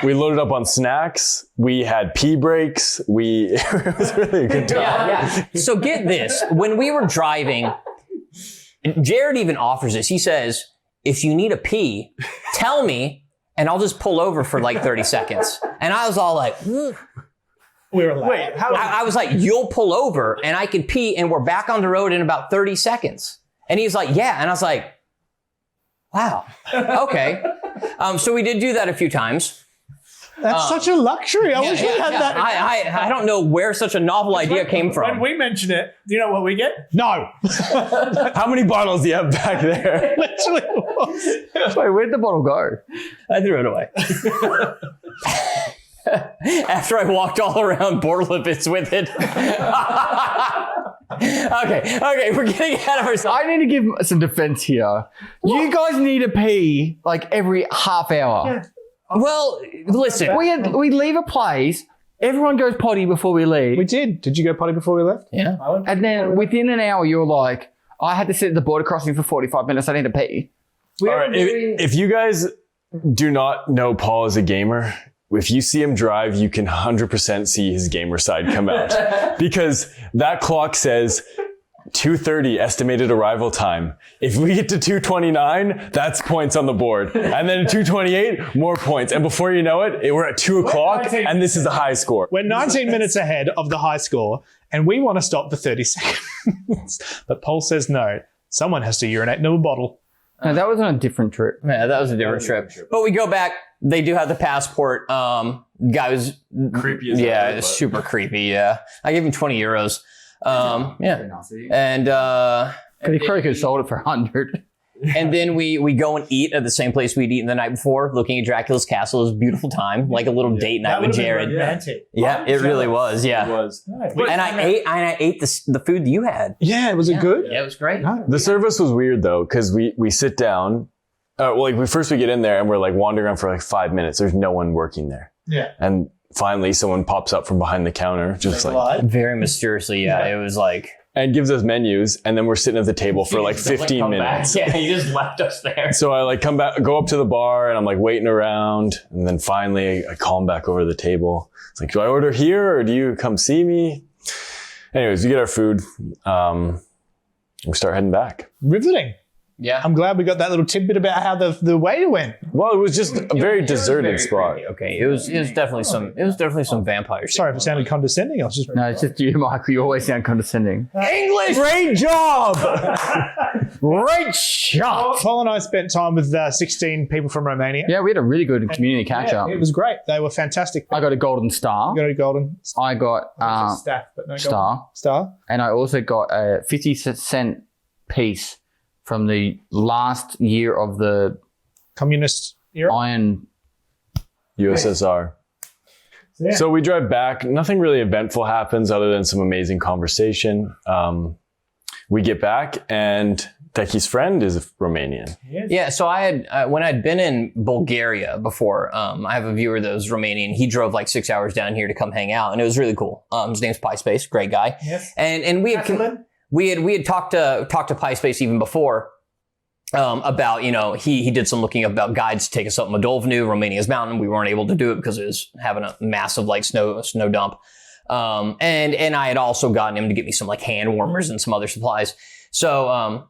We loaded up on snacks. We had pee breaks. It was really a good time. Yeah. So get this. When we were driving, Jared even offers this. He says, if you need a pee, tell me and I'll just pull over for like 30 seconds. And I was all like, We were like, wait, how? I was like, you'll pull over and I can pee and we're back on the road in about 30 seconds. And he's like, yeah. And I was like, wow. Okay. So we did do that a few times. That's such a luxury. I wish we had that. I don't know where such a novel idea came from. When we mention it, do you know what we get? No. How many bottles do you have back there? Literally. Wait, where'd the bottle go? I threw it away. After I walked all around Borlipitz with it. Okay, we're getting ahead of ourselves. I need to give some defense here. You guys need to pee like every half hour. Well, listen. We leave a place. Everyone goes potty before we leave. We did. Did you go potty before we left? Yeah. And then within an hour, you're like, I had to sit at the border crossing for 45 minutes. I need to pee. All right, if you guys do not know Paul as a gamer, if you see him drive, you can 100% see his gamer side come out. Because that clock says 2:30 estimated arrival time. If we get to 2:29, that's points on the board. And then at 2:28, more points. And before you know it, we're at 2 o'clock, and this is the high score. We're 19 minutes ahead of the high score, and we want to stop for 30 seconds. But Paul says no. Someone has to urinate into a bottle. No, that was on a different trip. Yeah, that was a different trip. But we go back. They do have the passport. Guy was Creepy as yeah, hell, it's but- super creepy. Yeah, I gave him 20 euros. Yeah, and Because he probably could have sold it for 100. and then we go and eat at the same place we'd eaten the night before, looking at Dracula's castle. It was a beautiful time, like a little date night with Jared. Yeah, it really was. Yeah, It was. and I ate the food that you had. Yeah, was it good? Yeah, it was great. The service was weird though, because we sit down. We get in there and we're like wandering around for like 5 minutes. There's no one working there. Yeah. And finally someone pops up from behind the counter, just like, Very mysteriously, yeah. It was like and gives us menus. And then we're sitting at the table for like 15 minutes. Yeah, he just left us there. So I like come back, go up to the bar and I'm like waiting around. And then finally I call him back over to the table. It's like, do I order here or do you come see me? Anyways, we get our food. We start heading back. Riveting. Yeah. I'm glad we got that little tidbit about how the waiter went. Well, it was just a very deserted spot. Okay, it was definitely some vampire shit. Sorry if it sounded condescending. I was just No, it's just you, Michael. You always sound condescending. English. great job. Great shot. Paul and I spent time with 16 people from Romania. Yeah, we had a really good community catch up. It was great. They were fantastic. I got a golden star. You got a golden I got staff, but no star. golden star. And I also got a 50-cent piece from the last year of the Communist era. Iron. USSR. Yeah. So we drive back. Nothing really eventful happens other than some amazing conversation. We get back and Dekie's friend is Romanian. Yeah, so I had when I'd been in Bulgaria before. I have a viewer that was Romanian. He drove like 6 hours down here to come hang out, and it was really cool. His name's PieSpace, great guy. Yes. And we had talked to PieSpace even before. About, he did some looking up about guides to take us up Moldova, Romania's mountain. We weren't able to do it because it was having a massive like snow dump. And I had also gotten him to get me some like hand warmers and some other supplies. So,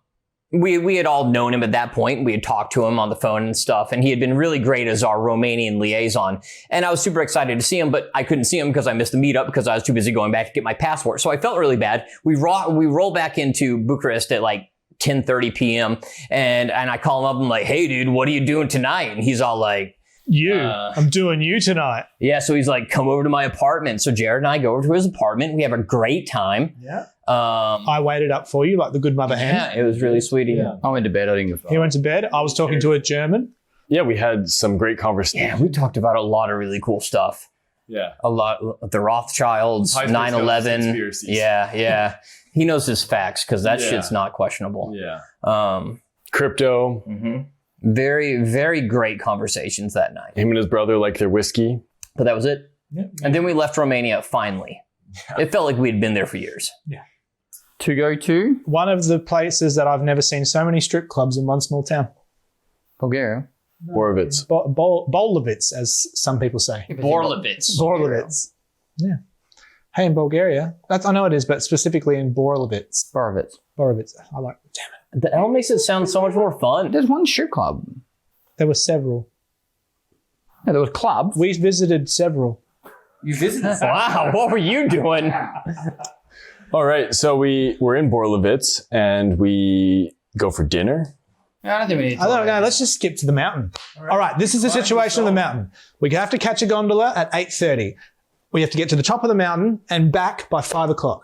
we had all known him at that point. We had talked to him on the phone and stuff, and he had been really great as our Romanian liaison. And I was super excited to see him, but I couldn't see him because I missed the meetup because I was too busy going back to get my passport. So I felt really bad. We roll back into Bucharest at like 10:30 p.m. and I call him up. I'm like, hey, dude, what are you doing tonight? And he's all like, I'm doing you tonight. Yeah. So he's like, come over to my apartment. So Jared and I go over to his apartment. We have a great time. Yeah. I waited up for you like the good mother hen. Yeah, it was really sweet. Yeah. I went to bed. I didn't give a fuck. He went to bed. I was talking to a German. Yeah, we had some great conversations. Yeah, we talked about a lot of really cool stuff. Yeah. A lot. The Rothschilds, PieSpace 9/11. conspiracies. Yeah. He knows his facts because that shit's not questionable. Yeah. Crypto. Mm-hmm. Very, very great conversations that night. Him and his brother like their whiskey. But that was it. Yeah. And then we left Romania finally. Yeah. It felt like we had been there for years. Yeah. To go to One of the places that I've never seen so many strip clubs in one small town. Bulgaria. Borovitz. Bolovitz, as some people say. Borlovitz. Borovitz. Yeah. Hey, in Bulgaria, I know it is, but specifically in Borovitz. Borovitz. I like it. Damn it. The L makes it sound so much more fun. There's one strip club. There were several. Yeah, there was clubs. We visited several. You visited? Wow, what were you doing? All right, so we're in Borovitz and we go for dinner. I don't think we need to. I don't know. Let's just skip to the mountain. All right, this is the situation of the mountain. We have to catch a gondola at 8:30. We have to get to the top of the mountain and back by 5 o'clock.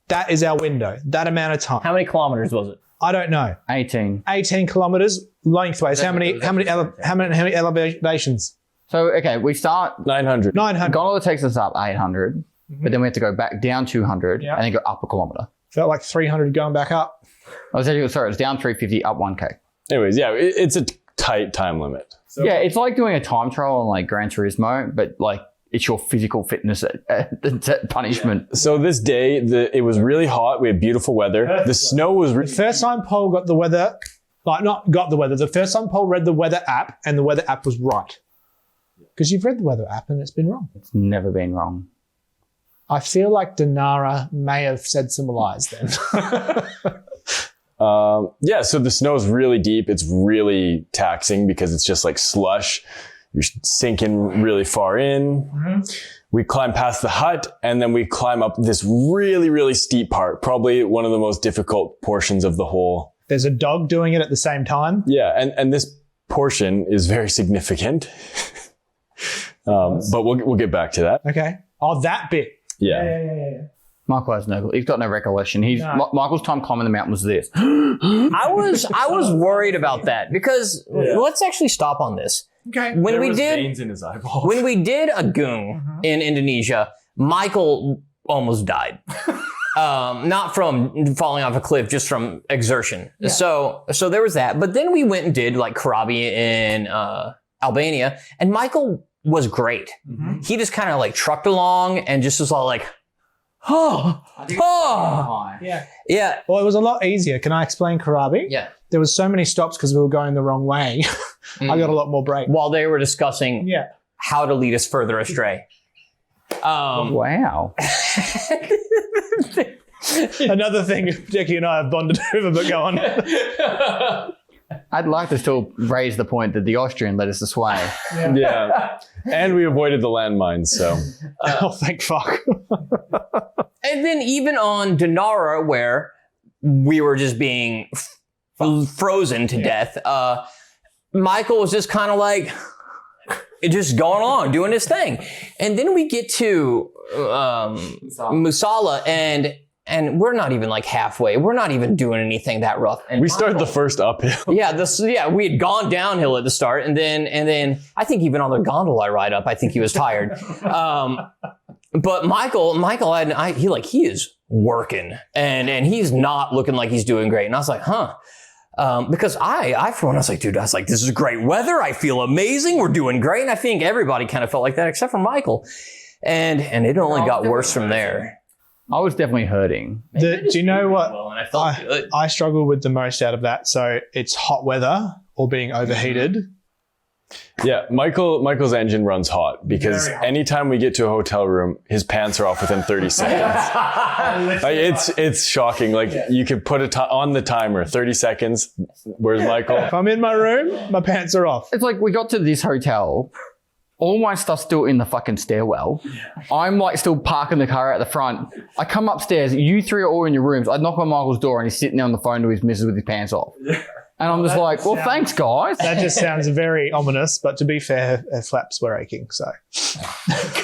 That is our window. That amount of time. How many kilometers was it? I don't know. 18. 18 kilometers lengthways. How many elevations? So, okay, we start. 900. 900. Gondola takes us up 800, but then we have to go back down 200 Yeah. and then go up a kilometer. Felt like 300 going back up. It's down 350, up 1K. Anyways, yeah, it's a tight time limit. So, Yeah, it's like doing a time trial on like Gran Turismo, but like it's your physical fitness at punishment. So this day, it was really hot. We had beautiful weather. The snow was... The first time Paul got the weather, the first time Paul read the weather app and the weather app was right. Because you've read the weather app and it's been wrong. It's never been wrong. I feel like Dinara may have said some lies then. Yeah, so the snow is really deep. It's really taxing because it's just like slush. You're sinking really far in. Mm-hmm. We climb past the hut and then we climb up this really, really steep part. Probably one of the most difficult portions of the whole. There's a dog doing it at the same time. Yeah, and this portion is very significant. But we'll get back to that. Okay. Oh, that bit. Yeah. Michael has he's got no recollection. Michael's time climbing the mountain was this. I was worried about that because let's actually stop on this. Okay. When we did veins in his eyeballs. When we did a goon in Indonesia, Michael almost died. Not from falling off a cliff, just from exertion. Yeah. So there was that. But then we went and did like Krabi in Albania, and Michael was great. Mm-hmm. He just kind of like trucked along and just was all like, yeah. Well, it was a lot easier. Can I explain Karabi? Yeah. There was so many stops because we were going the wrong way. I got a lot more break. While they were discussing how to lead us further astray. Wow. Another thing Dekie and I have bonded over, but go on. I'd like to still raise the point that the Austrian led us astray. Yeah. And we avoided the landmines, so. Oh, thank fuck. And then even on Dinara, where we were just being frozen to death, Michael was just kind of like, just going on, doing his thing. And then we get to Musala, and we're not even like halfway. We're not even doing anything that rough. And we started the first uphill. We had gone downhill at the start, and then I think even on the gondola ride up, I think he was tired. But Michael, he is working, and he's not looking like he's doing great. And I was like, Because I for one, I was like, dude, this is great weather. I feel amazing. We're doing great. And I think everybody kind of felt like that except for Michael. And it only got worse from there. I was definitely hurting. Do you know what Well, and I felt good. I struggle with the most out of that? So it's hot weather or being overheated. Yeah, Michael's engine runs hot because Very hot. anytime we get to a hotel room, his pants are off within 30 seconds. Like, it's shocking. Like you could put on the timer, 30 seconds. Where's Michael? If I'm in my room, my pants are off. It's like we got to this hotel. All my stuff's still in the fucking stairwell. I'm like still parking the car out the front. I come upstairs. You three are all in your rooms. I knock on Michael's door and he's sitting there on the phone to his missus with his pants off. And I'm just like, well, thanks, guys. That just sounds very ominous, but to be fair, her flaps were aching, so.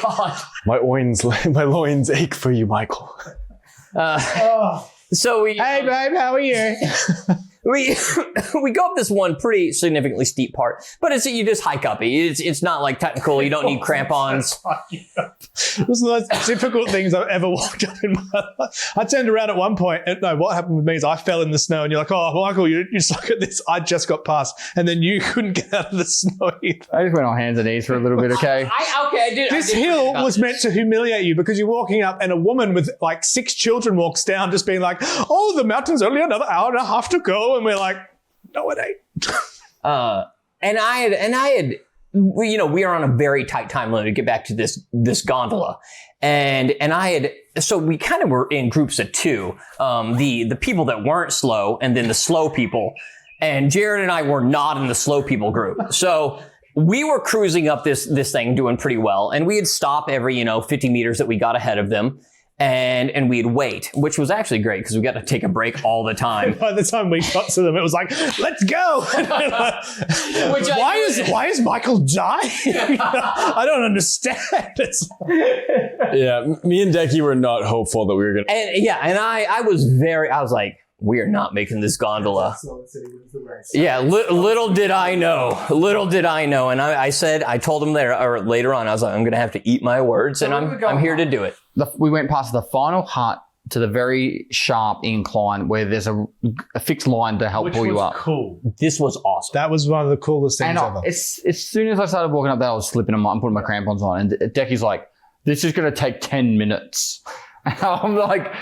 God. My loins ache for you, Michael. So we Hey, babe, how are you? we go up this one pretty significantly steep part, but you just hike up. It's not like technical. You don't need crampons. It was the most difficult things I've ever walked up in my life. I turned around at one point, and no, what happened with me is I fell in the snow, and you're like, oh, Michael, you suck at this. I just got past, and then you couldn't get out of the snow either. I just went on hands and knees for a little bit, okay? I did. This hill was meant to humiliate you because you're walking up, and a woman with like 6 children walks down, just being like, oh, the mountain's only another hour and a half to go. And we're like, no, it ain't. And I had, we were on a very tight time limit to get back to this gondola. And so we kind of were in groups of 2, the people that weren't slow and then the slow people. And Jared and I were not in the slow people group. So we were cruising up this thing doing pretty well. And we'd stop every, 50 meters that we got ahead of them. And we'd wait, which was actually great because we got to take a break all the time. By the time we got to them, it was like, let's go. Why is Michael dying? I don't understand. Yeah, me and Dekie were not hopeful that we were going to. And I was like, we are not making this gondola. Yeah, little did I know. And I told him later on, I was like, I'm going to have to eat my words and I'm here to do it. We went past the final hut to the very sharp incline where there's a fixed line to help pull you up. Cool. This was awesome. That was one of the coolest things And ever. as soon as I started walking up there, I was slipping them and putting my crampons on. And Dekie's like, this is going to take 10 minutes. And I'm like,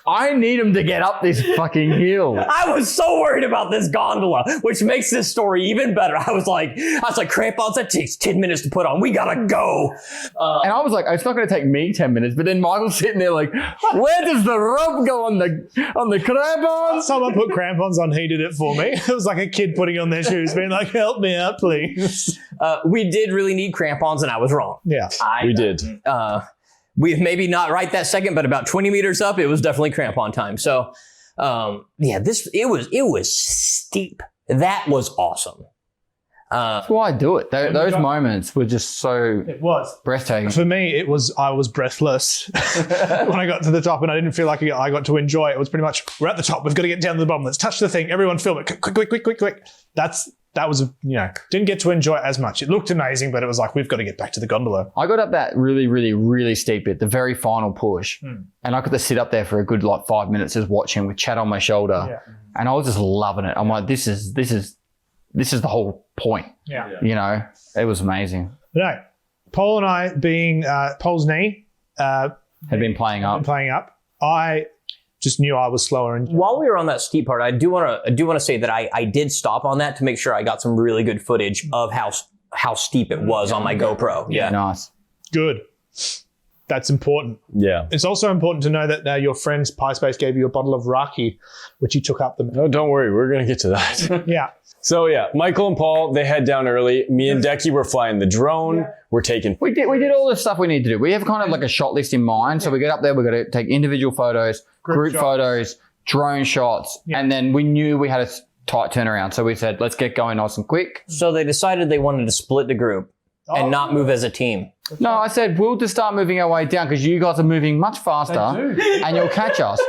I need him to get up this fucking hill. I was so worried about this gondola, which makes this story even better. I was like, crampons, that takes 10 minutes to put on. We gotta go. And I was like, it's not going to take me 10 minutes. But then Michael's sitting there like, where does the rope go on the crampons? Someone put crampons on. He did it for me. It was like a kid putting on their shoes, being like, help me out, please. We did really need crampons, and I was wrong. Yeah. We did. We maybe not right that second, but about 20 meters up, it was definitely crampon time. So, it was steep. That was awesome. That's why I do it. Those moments were just so It was. breathtaking. For me, I was breathless when I got to the top, and I didn't feel like I got to enjoy it. It was pretty much, we're at the top. We've got to get down to the bottom. Let's touch the thing. Everyone film it. Quick. That was, didn't get to enjoy it as much. It looked amazing, but it was like, we've got to get back to the gondola. I got up that really, really, really steep bit, the very final push. And I got to sit up there for a good 5 minutes just watching with Chad on my shoulder. Yeah. And I was just loving it. I'm like, this is the whole point. Yeah. It was amazing. No, Paul and I, being Paul's knee, Had been playing up. I just knew I was slower. And While we were on that steep part, I do want to say that I did stop on that to make sure I got some really good footage of how steep it was on my GoPro. Yeah. Nice. good. That's important. Yeah. It's also important to know that your friend's PieSpace gave you a bottle of raki, which you took up the... No, don't worry. We're going to get to that. Yeah. So yeah, Michael and Paul, they head down early. Me and Dekie were flying the drone. Yeah. We're taking... We did all the stuff we need to do. We have kind of like a shot list in mind. So we get up there, we've got to take individual photos, group photos, drone shots. Yeah. And then we knew we had a tight turnaround. So we said, let's get going nice and quick. So they decided they wanted to split the group and not move as a team. No, I said, we'll just start moving our way down because you guys are moving much faster and you'll catch us.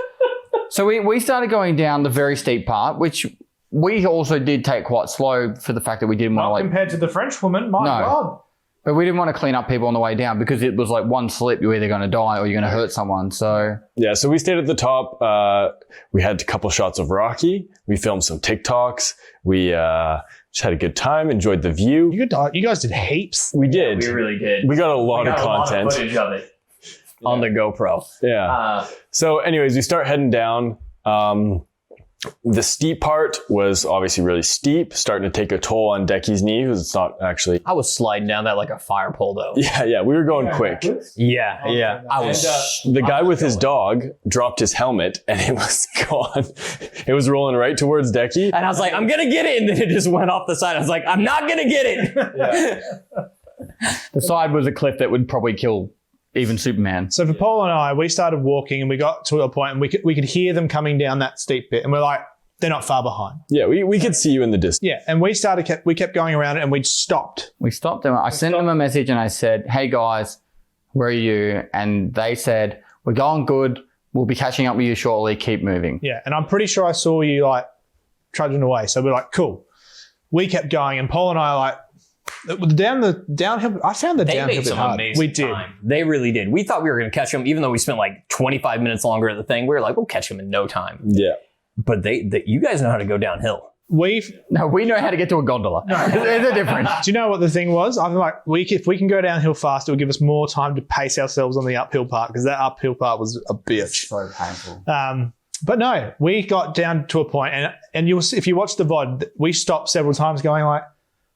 So we started going down the very steep part, which we also did take quite slow for the fact that we didn't want to compared to the French woman, my God. But we didn't want to clean up people on the way down because it was like one slip, you're either going to die or you're going to hurt someone. So Yeah, so we stayed at the top. We had a couple shots of Rocky. We filmed some TikToks. We just had a good time, enjoyed the view. You guys did heaps. We did. We really did. We got a lot of A lot content. of footage of it on the GoPro. Yeah. So anyways, we start heading down. The steep part was obviously really steep, starting to take a toll on Dekie's knee because it's not actually. I was sliding down that like a fire pole though. Yeah, we were going quick. Yeah. I was. The guy with his dog dropped his helmet and it was gone. It was rolling right towards Dekie. And I was like, I'm gonna get it, and then it just went off the side. I was like, I'm not gonna get it. the side was a cliff that would probably kill even Superman. So for Paul and I, we started walking and we got to a point and we could hear them coming down that steep bit, and we're like, they're not far behind. Yeah, we could see you in the distance. Yeah, and we kept going around it and we stopped. We stopped them. I sent them a message and I said, hey guys, where are you? And they said, we're going good. We'll be catching up with you shortly. Keep moving. Yeah, and I'm pretty sure I saw you like trudging away. So we're like, cool. We kept going and Paul and I like, the downhill. I found the downhill made bit some hard. amazing We did. time. They really did. We thought we were going to catch them, even though we spent like 25 minutes longer at the thing. We were like, we'll catch them in no time. Yeah. But you guys know how to go downhill. No, we know how to get to a gondola. There's a difference. Do you know what the thing was? I'm like, if we can go downhill fast, it will give us more time to pace ourselves on the uphill part because that uphill part was a bitch. So painful. But no, we got down to a point, and you'll see, if you watch the VOD, we stopped several times going like,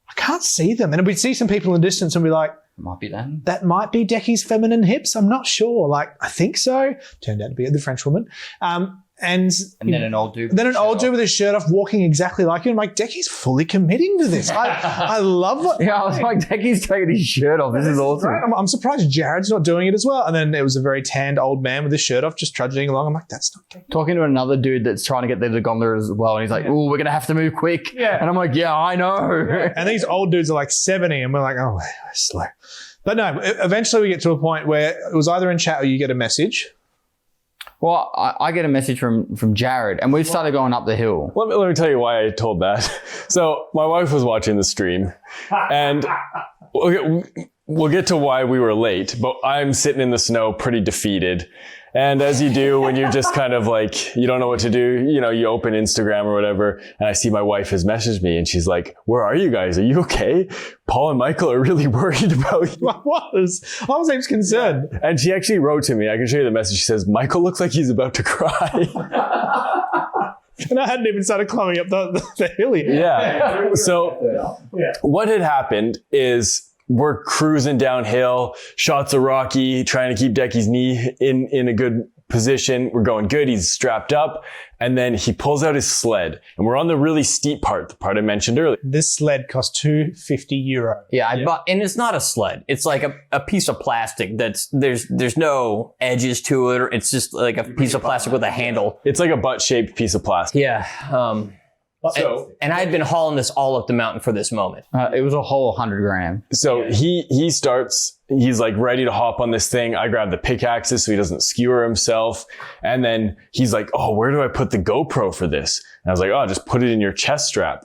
I can't see them. And we'd see some people in the distance and be like, Might be that. that might be Dekie's feminine hips. I'm not sure. Like, I think so. Turned out to be the French woman. And then an old dude. Then an old dude with his shirt off walking exactly like you. I'm like, Dekie's fully committing to this. I love what. Yeah, I was like, Dekie's taking his shirt off. This is awesome. I'm surprised Jared's not doing it as well. And then it was a very tanned old man with his shirt off just trudging along. I'm like, that's not okay. Talking to another dude that's trying to get there to the gondola as well. And he's like, oh, we're going to have to move quick. Yeah. And I'm like, yeah, I know. And these old dudes are like 70 and we're like, oh, we're slow. But no, eventually we get to a point where it was either in chat or you get a message. Well, I get a message from Jared and we've started going up the hill. Let me tell you why I told that. So my wife was watching the stream and we'll get to why we were late, but I'm sitting in the snow pretty defeated. And as you do when you're just kind of like, you don't know what to do, you know, you open Instagram or whatever, and I see my wife has messaged me and she's like, where are you guys? Are you okay? Paul and Michael are really worried about you. I was even concerned. And she actually wrote to me. I can show you the message. She says, Michael looks like he's about to cry. And I hadn't even started climbing up the hill yet. Yeah. So what had happened is we're cruising downhill, shots of Rocky, trying to keep Dekie's knee in a good position. We're going good. He's strapped up. And then he pulls out his sled. And we're on the really steep part, the part I mentioned earlier. This sled cost €250. Yeah, I bought, and it's not a sled. It's like a piece of plastic that's there's no edges to it. Or it's just like a piece of plastic with a handle. It's like a butt-shaped piece of plastic. Yeah. And I had been hauling this all up the mountain for this moment. It was a whole 100 gram. So he starts, he's like ready to hop on this thing. I grab the pickaxes so he doesn't skewer himself. And then he's like, oh, where do I put the GoPro for this? And I was like, oh, just put it in your chest strap.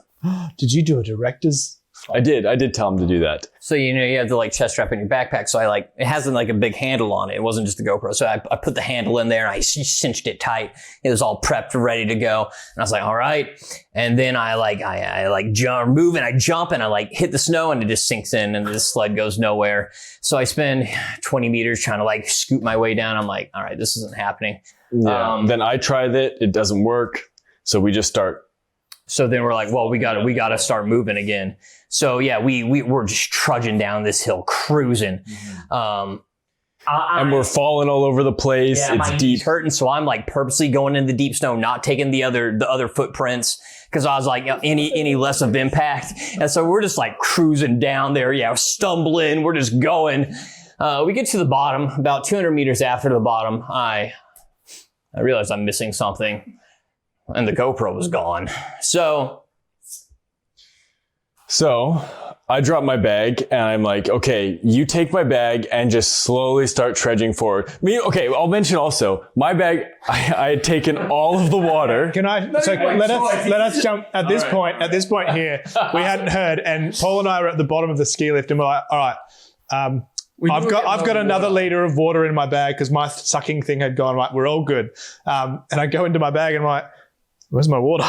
Did you do a director's? I did tell him to do that. So, you know, you have the like chest strap in your backpack. So it hasn't like a big handle on it. It wasn't just the GoPro. So I put the handle in there and I cinched it tight. It was all prepped, ready to go. And I was like, all right. And then I jump, and I jump and I like hit the snow and it just sinks in and the sled goes nowhere. So I spend 20 meters trying to like scoot my way down. I'm like, all right, this isn't happening. Yeah. Then I tried it. It doesn't work. So we just start. So then we're like, well, we gotta start moving again. So yeah, we're just trudging down this hill, cruising. And we're falling all over the place. Yeah, it's my deep. knees hurting, so I'm like purposely going in the deep snow, not taking the other footprints because I was like, any less of impact. And so we're just like cruising down there, stumbling. We're just going. We get to the bottom, about 200 meters after the bottom. I realized I'm missing something, and the GoPro was gone. So I drop my bag and I'm like, okay, you take my bag and just slowly start trudging forward. I'll mention also, my bag, I had taken all of the water. Let us jump at this point. At this point here, we hadn't heard, and Paul and I were at the bottom of the ski lift and we're like, all right, I've got another liter of water in my bag because my sucking thing had gone. Like, we're all good. And I go into my bag and I'm like, where's my water?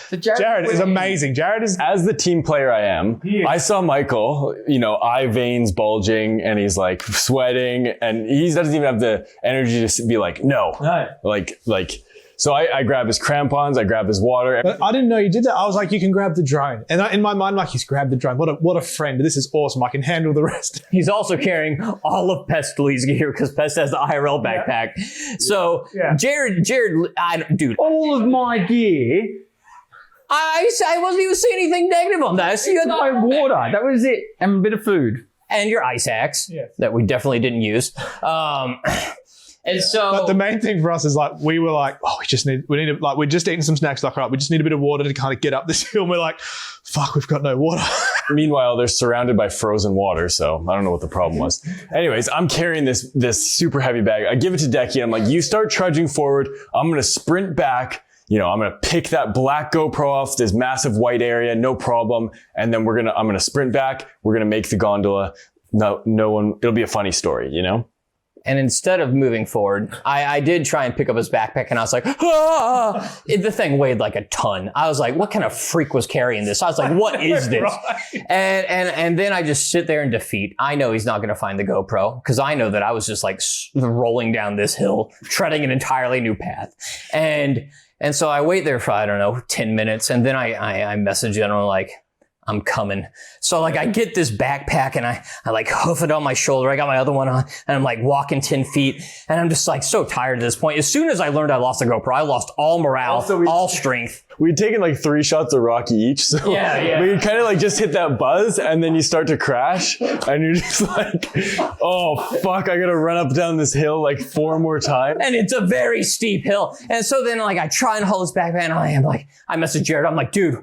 So Jared is amazing. Jared is... As the team player I am, I saw Michael, eye veins bulging and he's like sweating and he doesn't even have the energy to be like, no. So I grab his crampons, I grab his water. But I didn't know you did that. I was like, you can grab the drone. And in my mind, like, he's grabbed the drone. What a friend. This is awesome. I can handle the rest. He's also carrying all of Pest's gear because Pest has the IRL backpack. So Jared, dude. all of my gear. I wasn't even saying anything negative on that. You had my water. That was it. And a bit of food. And your ice axe that we definitely didn't use. And so, but the main thing for us is like, we were like, oh, we're just eating some snacks. Like, all right, we just need a bit of water to kind of get up this hill. And we're like, fuck, we've got no water. Meanwhile, they're surrounded by frozen water, so I don't know what the problem was. Anyways, I'm carrying this super heavy bag. I give it to Dekie, and I'm like, you start trudging forward. I'm going to sprint back. I'm going to pick that black GoPro off this massive white area, no problem. And then I'm going to sprint back. We're going to make the gondola. No one, it'll be a funny story, And instead of moving forward, I did try and pick up his backpack and I was like, ah! The thing weighed like a ton. I was like, what kind of freak was carrying this? I was like, what is this? Right. And then I just sit there in defeat. I know he's not going to find the GoPro because I know that I was just like rolling down this hill, treading an entirely new path. And so I wait there for, I don't know, 10 minutes. And then I message him and I'm like, I'm coming. So like I get this backpack and I like hoof it on my shoulder. I got my other one on and I'm like walking 10 feet and I'm just like so tired at this point. As soon as I learned I lost the GoPro, I lost all morale, all strength. We'd taken like 3 shots of Rocky each. So we kind of like just hit that buzz and then you start to crash and you're just like, oh fuck, I gotta run up down this hill like 4 more times. And it's a very steep hill. And so then like I try and hold his backpack and I message Jared. I'm like, dude,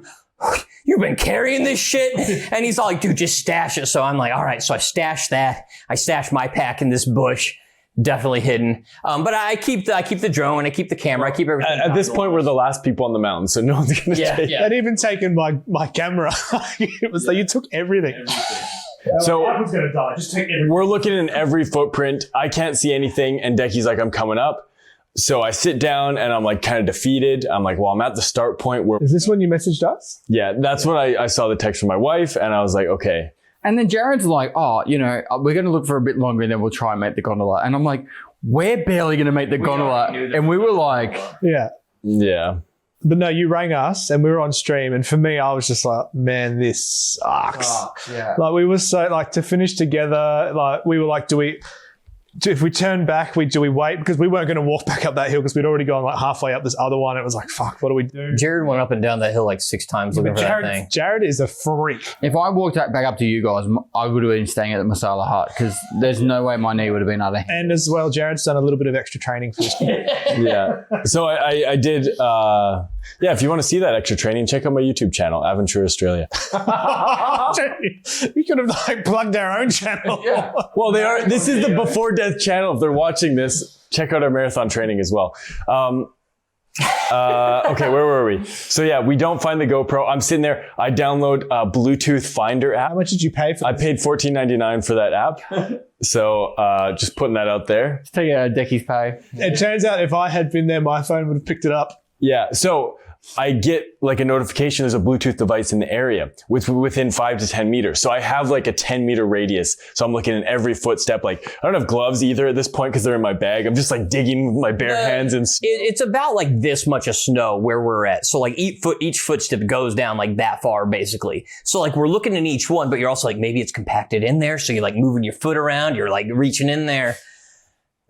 you've been carrying this shit? And he's all like, dude, just stash it. So I'm like, all right. So I stash that. I stash my pack in this bush, definitely hidden. But I keep the drone, I keep the camera, I keep everything. At this point, we're the last people on the mountain, so no one's going to take it. They'd even taken my camera. It was like, you took everything. So I was going to die. Just take everything. We're looking in every footprint. I can't see anything. And Dekie's like, I'm coming up. So I sit down and I'm like kind of defeated. I'm like, well, I'm at the start point where... Is this when you messaged us? Yeah, that's when I saw the text from my wife and I was like, okay. And then Jared's like, oh, we're going to look for a bit longer and then we'll try and make the gondola. And I'm like, we're barely going to make the gondola. And we were like... Yeah. But no, you rang us and we were on stream. And for me, I was just like, man, this sucks. Yeah. Like we were so like to finish together. Like we were like, if we turn back, do we wait? Because we weren't going to walk back up that hill because we'd already gone like halfway up this other one. It was like, fuck, what do we do? Jared went up and down that hill like 6 times looking for that thing. Jared is a freak. If I walked back up to you guys, I would have been staying at the Masala Hut because there's no way my knee would have been out of hand. And as well, Jared's done a little bit of extra training for this. Yeah. So I did, if you want to see that extra training, check out my YouTube channel, Aventure Australia. We could have like plugged our own channel. Yeah. Well, this is the Before Death channel. If they're watching this, check out our marathon training as well. Okay, where were we? So yeah, we don't find the GoPro. I'm sitting there. I download a Bluetooth Finder app. How much did you pay for this? I paid $14.99 for that app. So just putting that out there. Let's take Dekie's pay. It turns out if I had been there, my phone would have picked it up. Yeah. So I get like a notification there's a Bluetooth device in the area within 5 to 10 meters. So I have like a 10-meter radius. So I'm looking in every footstep. Like I don't have gloves either at this point because they're in my bag. I'm just like digging with my bare hands. And it's about like this much of snow where we're at. So like each footstep goes down like that far basically. So like we're looking in each one, but you're also like, maybe it's compacted in there. So you're like moving your foot around. You're like reaching in there.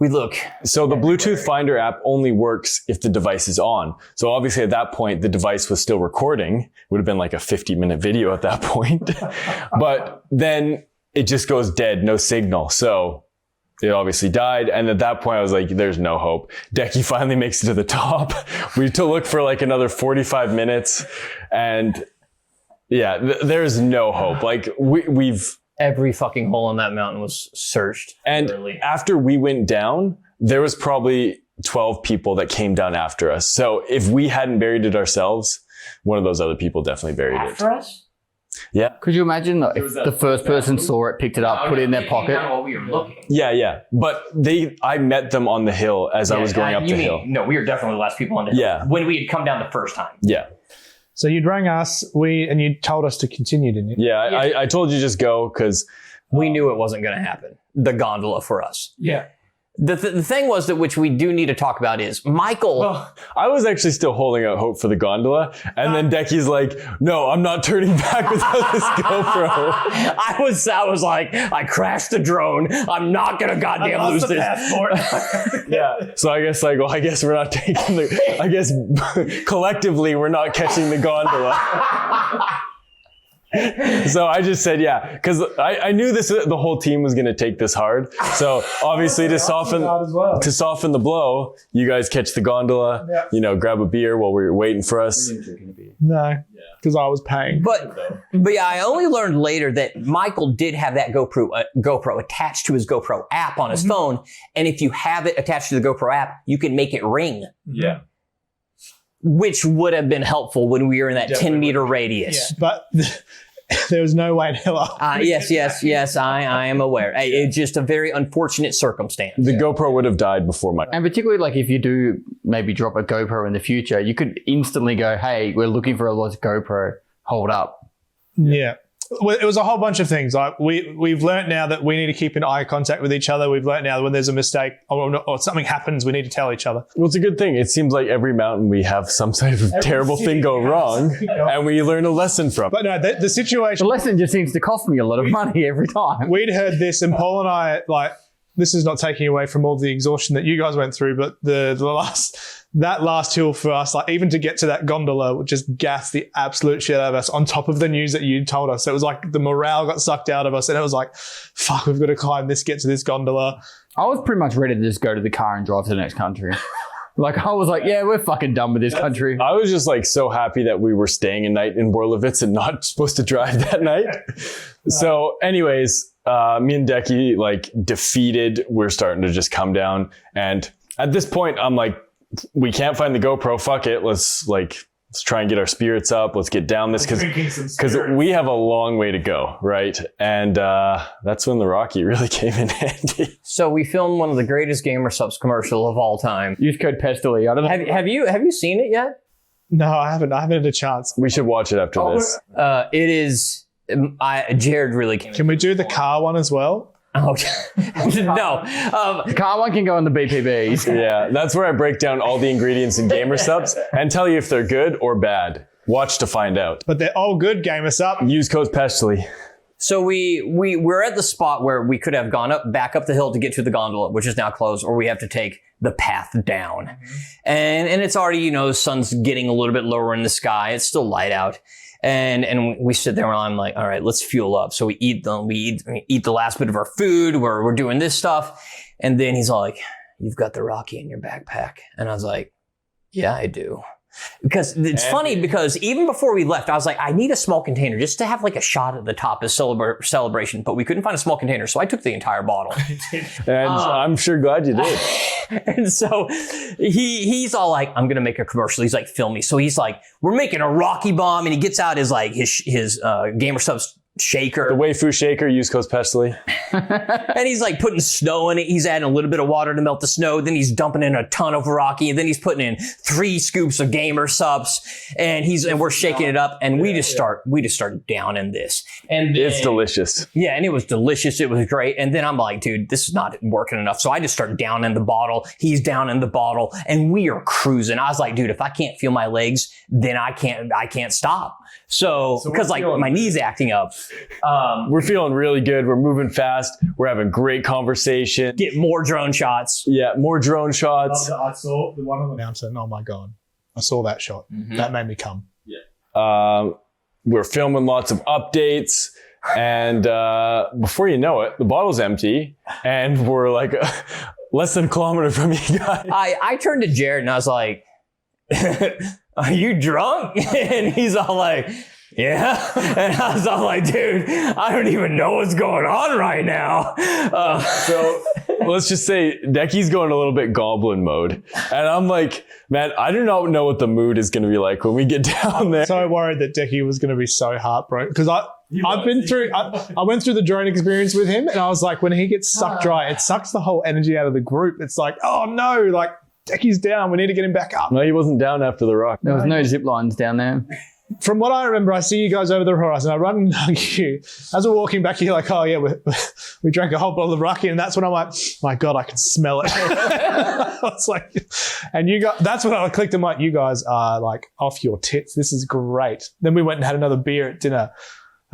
We look. So the Bluetooth Finder app only works if the device is on. So obviously at that point, the device was still recording. It would have been like a 50-minute video at that point. But then it just goes dead, no signal. So it obviously died. And at that point, I was like, there's no hope. Dekie finally makes it to the top. We had to look for like another 45 minutes. And yeah, there's no hope. Like we've... Every fucking hole on that mountain was searched. And after we went down, there was probably 12 people that came down after us. So if we hadn't buried it ourselves, one of those other people definitely buried it. After us? Yeah. Could you imagine that if the first person saw it, picked it up, put it in their pocket? While we were looking. Yeah. But I met them on the hill as I was going up the hill. No, we were definitely the last people on the hill. Yeah. When we had come down the first time. Yeah. So you'd rang us, and you told us to continue, didn't you? Yeah, I told you just go because We knew it wasn't going to happen. The gondola for us. Yeah. The thing was that which we do need to talk about is Michael. well, I was actually still holding out hope for the gondola, and then Dekie's like, "No, I'm not turning back without this GoPro." I was like, I crashed the drone. I'm not gonna goddamn lose this. Yeah. So I guess I guess we're not taking the. I guess collectively we're not catching the gondola. So I just said because I knew the whole team was going to take this hard. So obviously to soften the blow, you guys catch the gondola. Yeah. Grab a beer while we were waiting for us. No, because I was paying. But yeah, I only learned later that Michael did have that GoPro attached to his GoPro app on his phone, and if you have it attached to the GoPro app, you can make it ring. Yeah. Which would have been helpful when we were in that 10-meter radius. Yeah, but there was no way in hell. Yes, I am aware. It's just a very unfortunate circumstance. The GoPro would have died before my. And particularly like if you do maybe drop a GoPro in the future, you could instantly go, hey, we're looking for a lost GoPro. Hold up. Yeah. Well, it was a whole bunch of things. Like we've learned now that we need to keep in eye contact with each other. We've learned now that when there's a mistake or something happens, we need to tell each other. Well, it's a good thing. It seems like every mountain we have some sort of terrible thing go wrong, and we learn a lesson from. But no, the situation. The lesson just seems to cost me a lot of money every time. We'd heard this, and Paul and I, this is not taking away from all the exhaustion that you guys went through, but that last hill for us, even to get to that gondola, just gassed the absolute shit out of us on top of the news that you told us. It was like the morale got sucked out of us, and it was like, fuck, we've got to climb this, get to this gondola. I was pretty much ready to just go to the car and drive to the next country. I was like, yeah, we're fucking done with this country. I was just so happy that we were staying a night in Borlovitz and not supposed to drive that night. So anyways, me and Dekie defeated. We're starting to just come down. And at this point, I'm like, we can't find the GoPro. Fuck it. Let's try and get our spirits up. Let's get down this because we have a long way to go, right? And that's when the Rocky really came in handy. So we filmed one of the greatest Gamer Subs commercial of all time. Use code PESTILY. I don't know. Have you seen it yet? No, I haven't. I haven't had a chance. We should watch it after this. It is. Jared really came. Can we do the car one as well? Oh no! The car one can go in the BPBs. Yeah, that's where I break down all the ingredients in Gamer Subs and tell you if they're good or bad. Watch to find out. But they're all good, Gamers Up. Use code PESTILY. So we're at the spot where we could have gone back up the hill to get to the gondola, which is now closed, or we have to take the path down. Mm-hmm. And it's already, the sun's getting a little bit lower in the sky. It's still light out. And we sit there and I'm like, all right, let's fuel up. So we eat the last bit of our food. We're doing this stuff. And then he's all like, you've got the Rocky in your backpack. And I was like, yeah, I do. Because it's funny because even before we left, I was like, I need a small container just to have a shot at the top as celebration, but we couldn't find a small container. So I took the entire bottle. And I'm sure glad you did. And so he's all like, I'm going to make a commercial. He's like, film me. So he's like, we're making a Rocky bomb. And he gets out his Gamer Subs shaker. The Weifu shaker, use code PESTILY. And he's putting snow in it. He's adding a little bit of water to melt the snow. Then he's dumping in a ton of Rocky. And then he's putting in 3 scoops of Gamer Subs. And we're shaking it up. And we just start downing this. And then, it's delicious. Yeah, and it was delicious. It was great. And then I'm like, dude, this is not working enough. So I just start downing the bottle. He's downing the bottle. And we are cruising. I was like, dude, if I can't feel my legs, then I can't stop. So because my knee's acting up. We're feeling really good. We're moving fast. We're having great conversation. Get more drone shots. Yeah, more drone shots. I saw the one on the mountain. Oh my God. I saw that shot. Mm-hmm. That made me come. Yeah. We're filming lots of updates. And before you know it, the bottle's empty. And we're less than a kilometer from you guys. I turned to Jared and I was like, are you drunk? And he's all like, yeah. And I was all like, dude, I don't even know what's going on right now. So let's just say Dekie's going a little bit goblin mode. And I'm like, man, I do not know what the mood is going to be like when we get down there. So worried that Dekie was going to be so heartbroken because I went through the drone experience with him, and I was like, when he gets sucked dry, it sucks the whole energy out of the group. It's like, oh no, like Dekie's down. We need to get him back up. No, he wasn't down after the rock. There was no zip lines down there. From what I remember, I see you guys over the horizon. I run and hug you. As we're walking back, you're like, oh yeah, we drank a whole bottle of raki, and that's when I'm like, my God, I can smell it. I was like, and you guys, that's when I clicked. I'm like, you guys are like off your tits. This is great. Then we went and had another beer at dinner.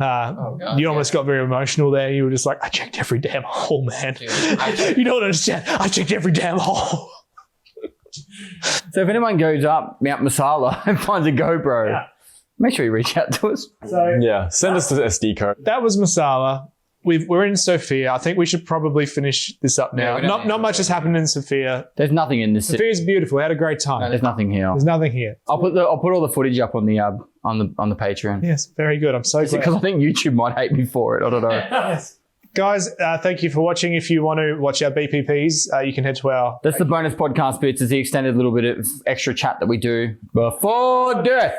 You almost got very emotional there. You were just like, I checked every damn hole, man. You don't understand. I checked every damn hole. So if anyone goes up Mount Masala and finds a GoPro, make sure you reach out to us. So Yeah, send us the SD card. that was Masala. We're in Sofia. I think we should probably finish this up now. we don't need Not to much has happened in Sofia. There's nothing in this city. Sofia's beautiful. We had a great time. There's nothing here. There's nothing here. I'll put all the footage up on the Patreon. Yes, very good. I'm so glad. Because I think YouTube might hate me for it. I don't know. Guys, thank you for watching. If you want to watch our BPPs, you can head to our... That's the bonus podcast bits. It's the extended little bit of extra chat that we do before death.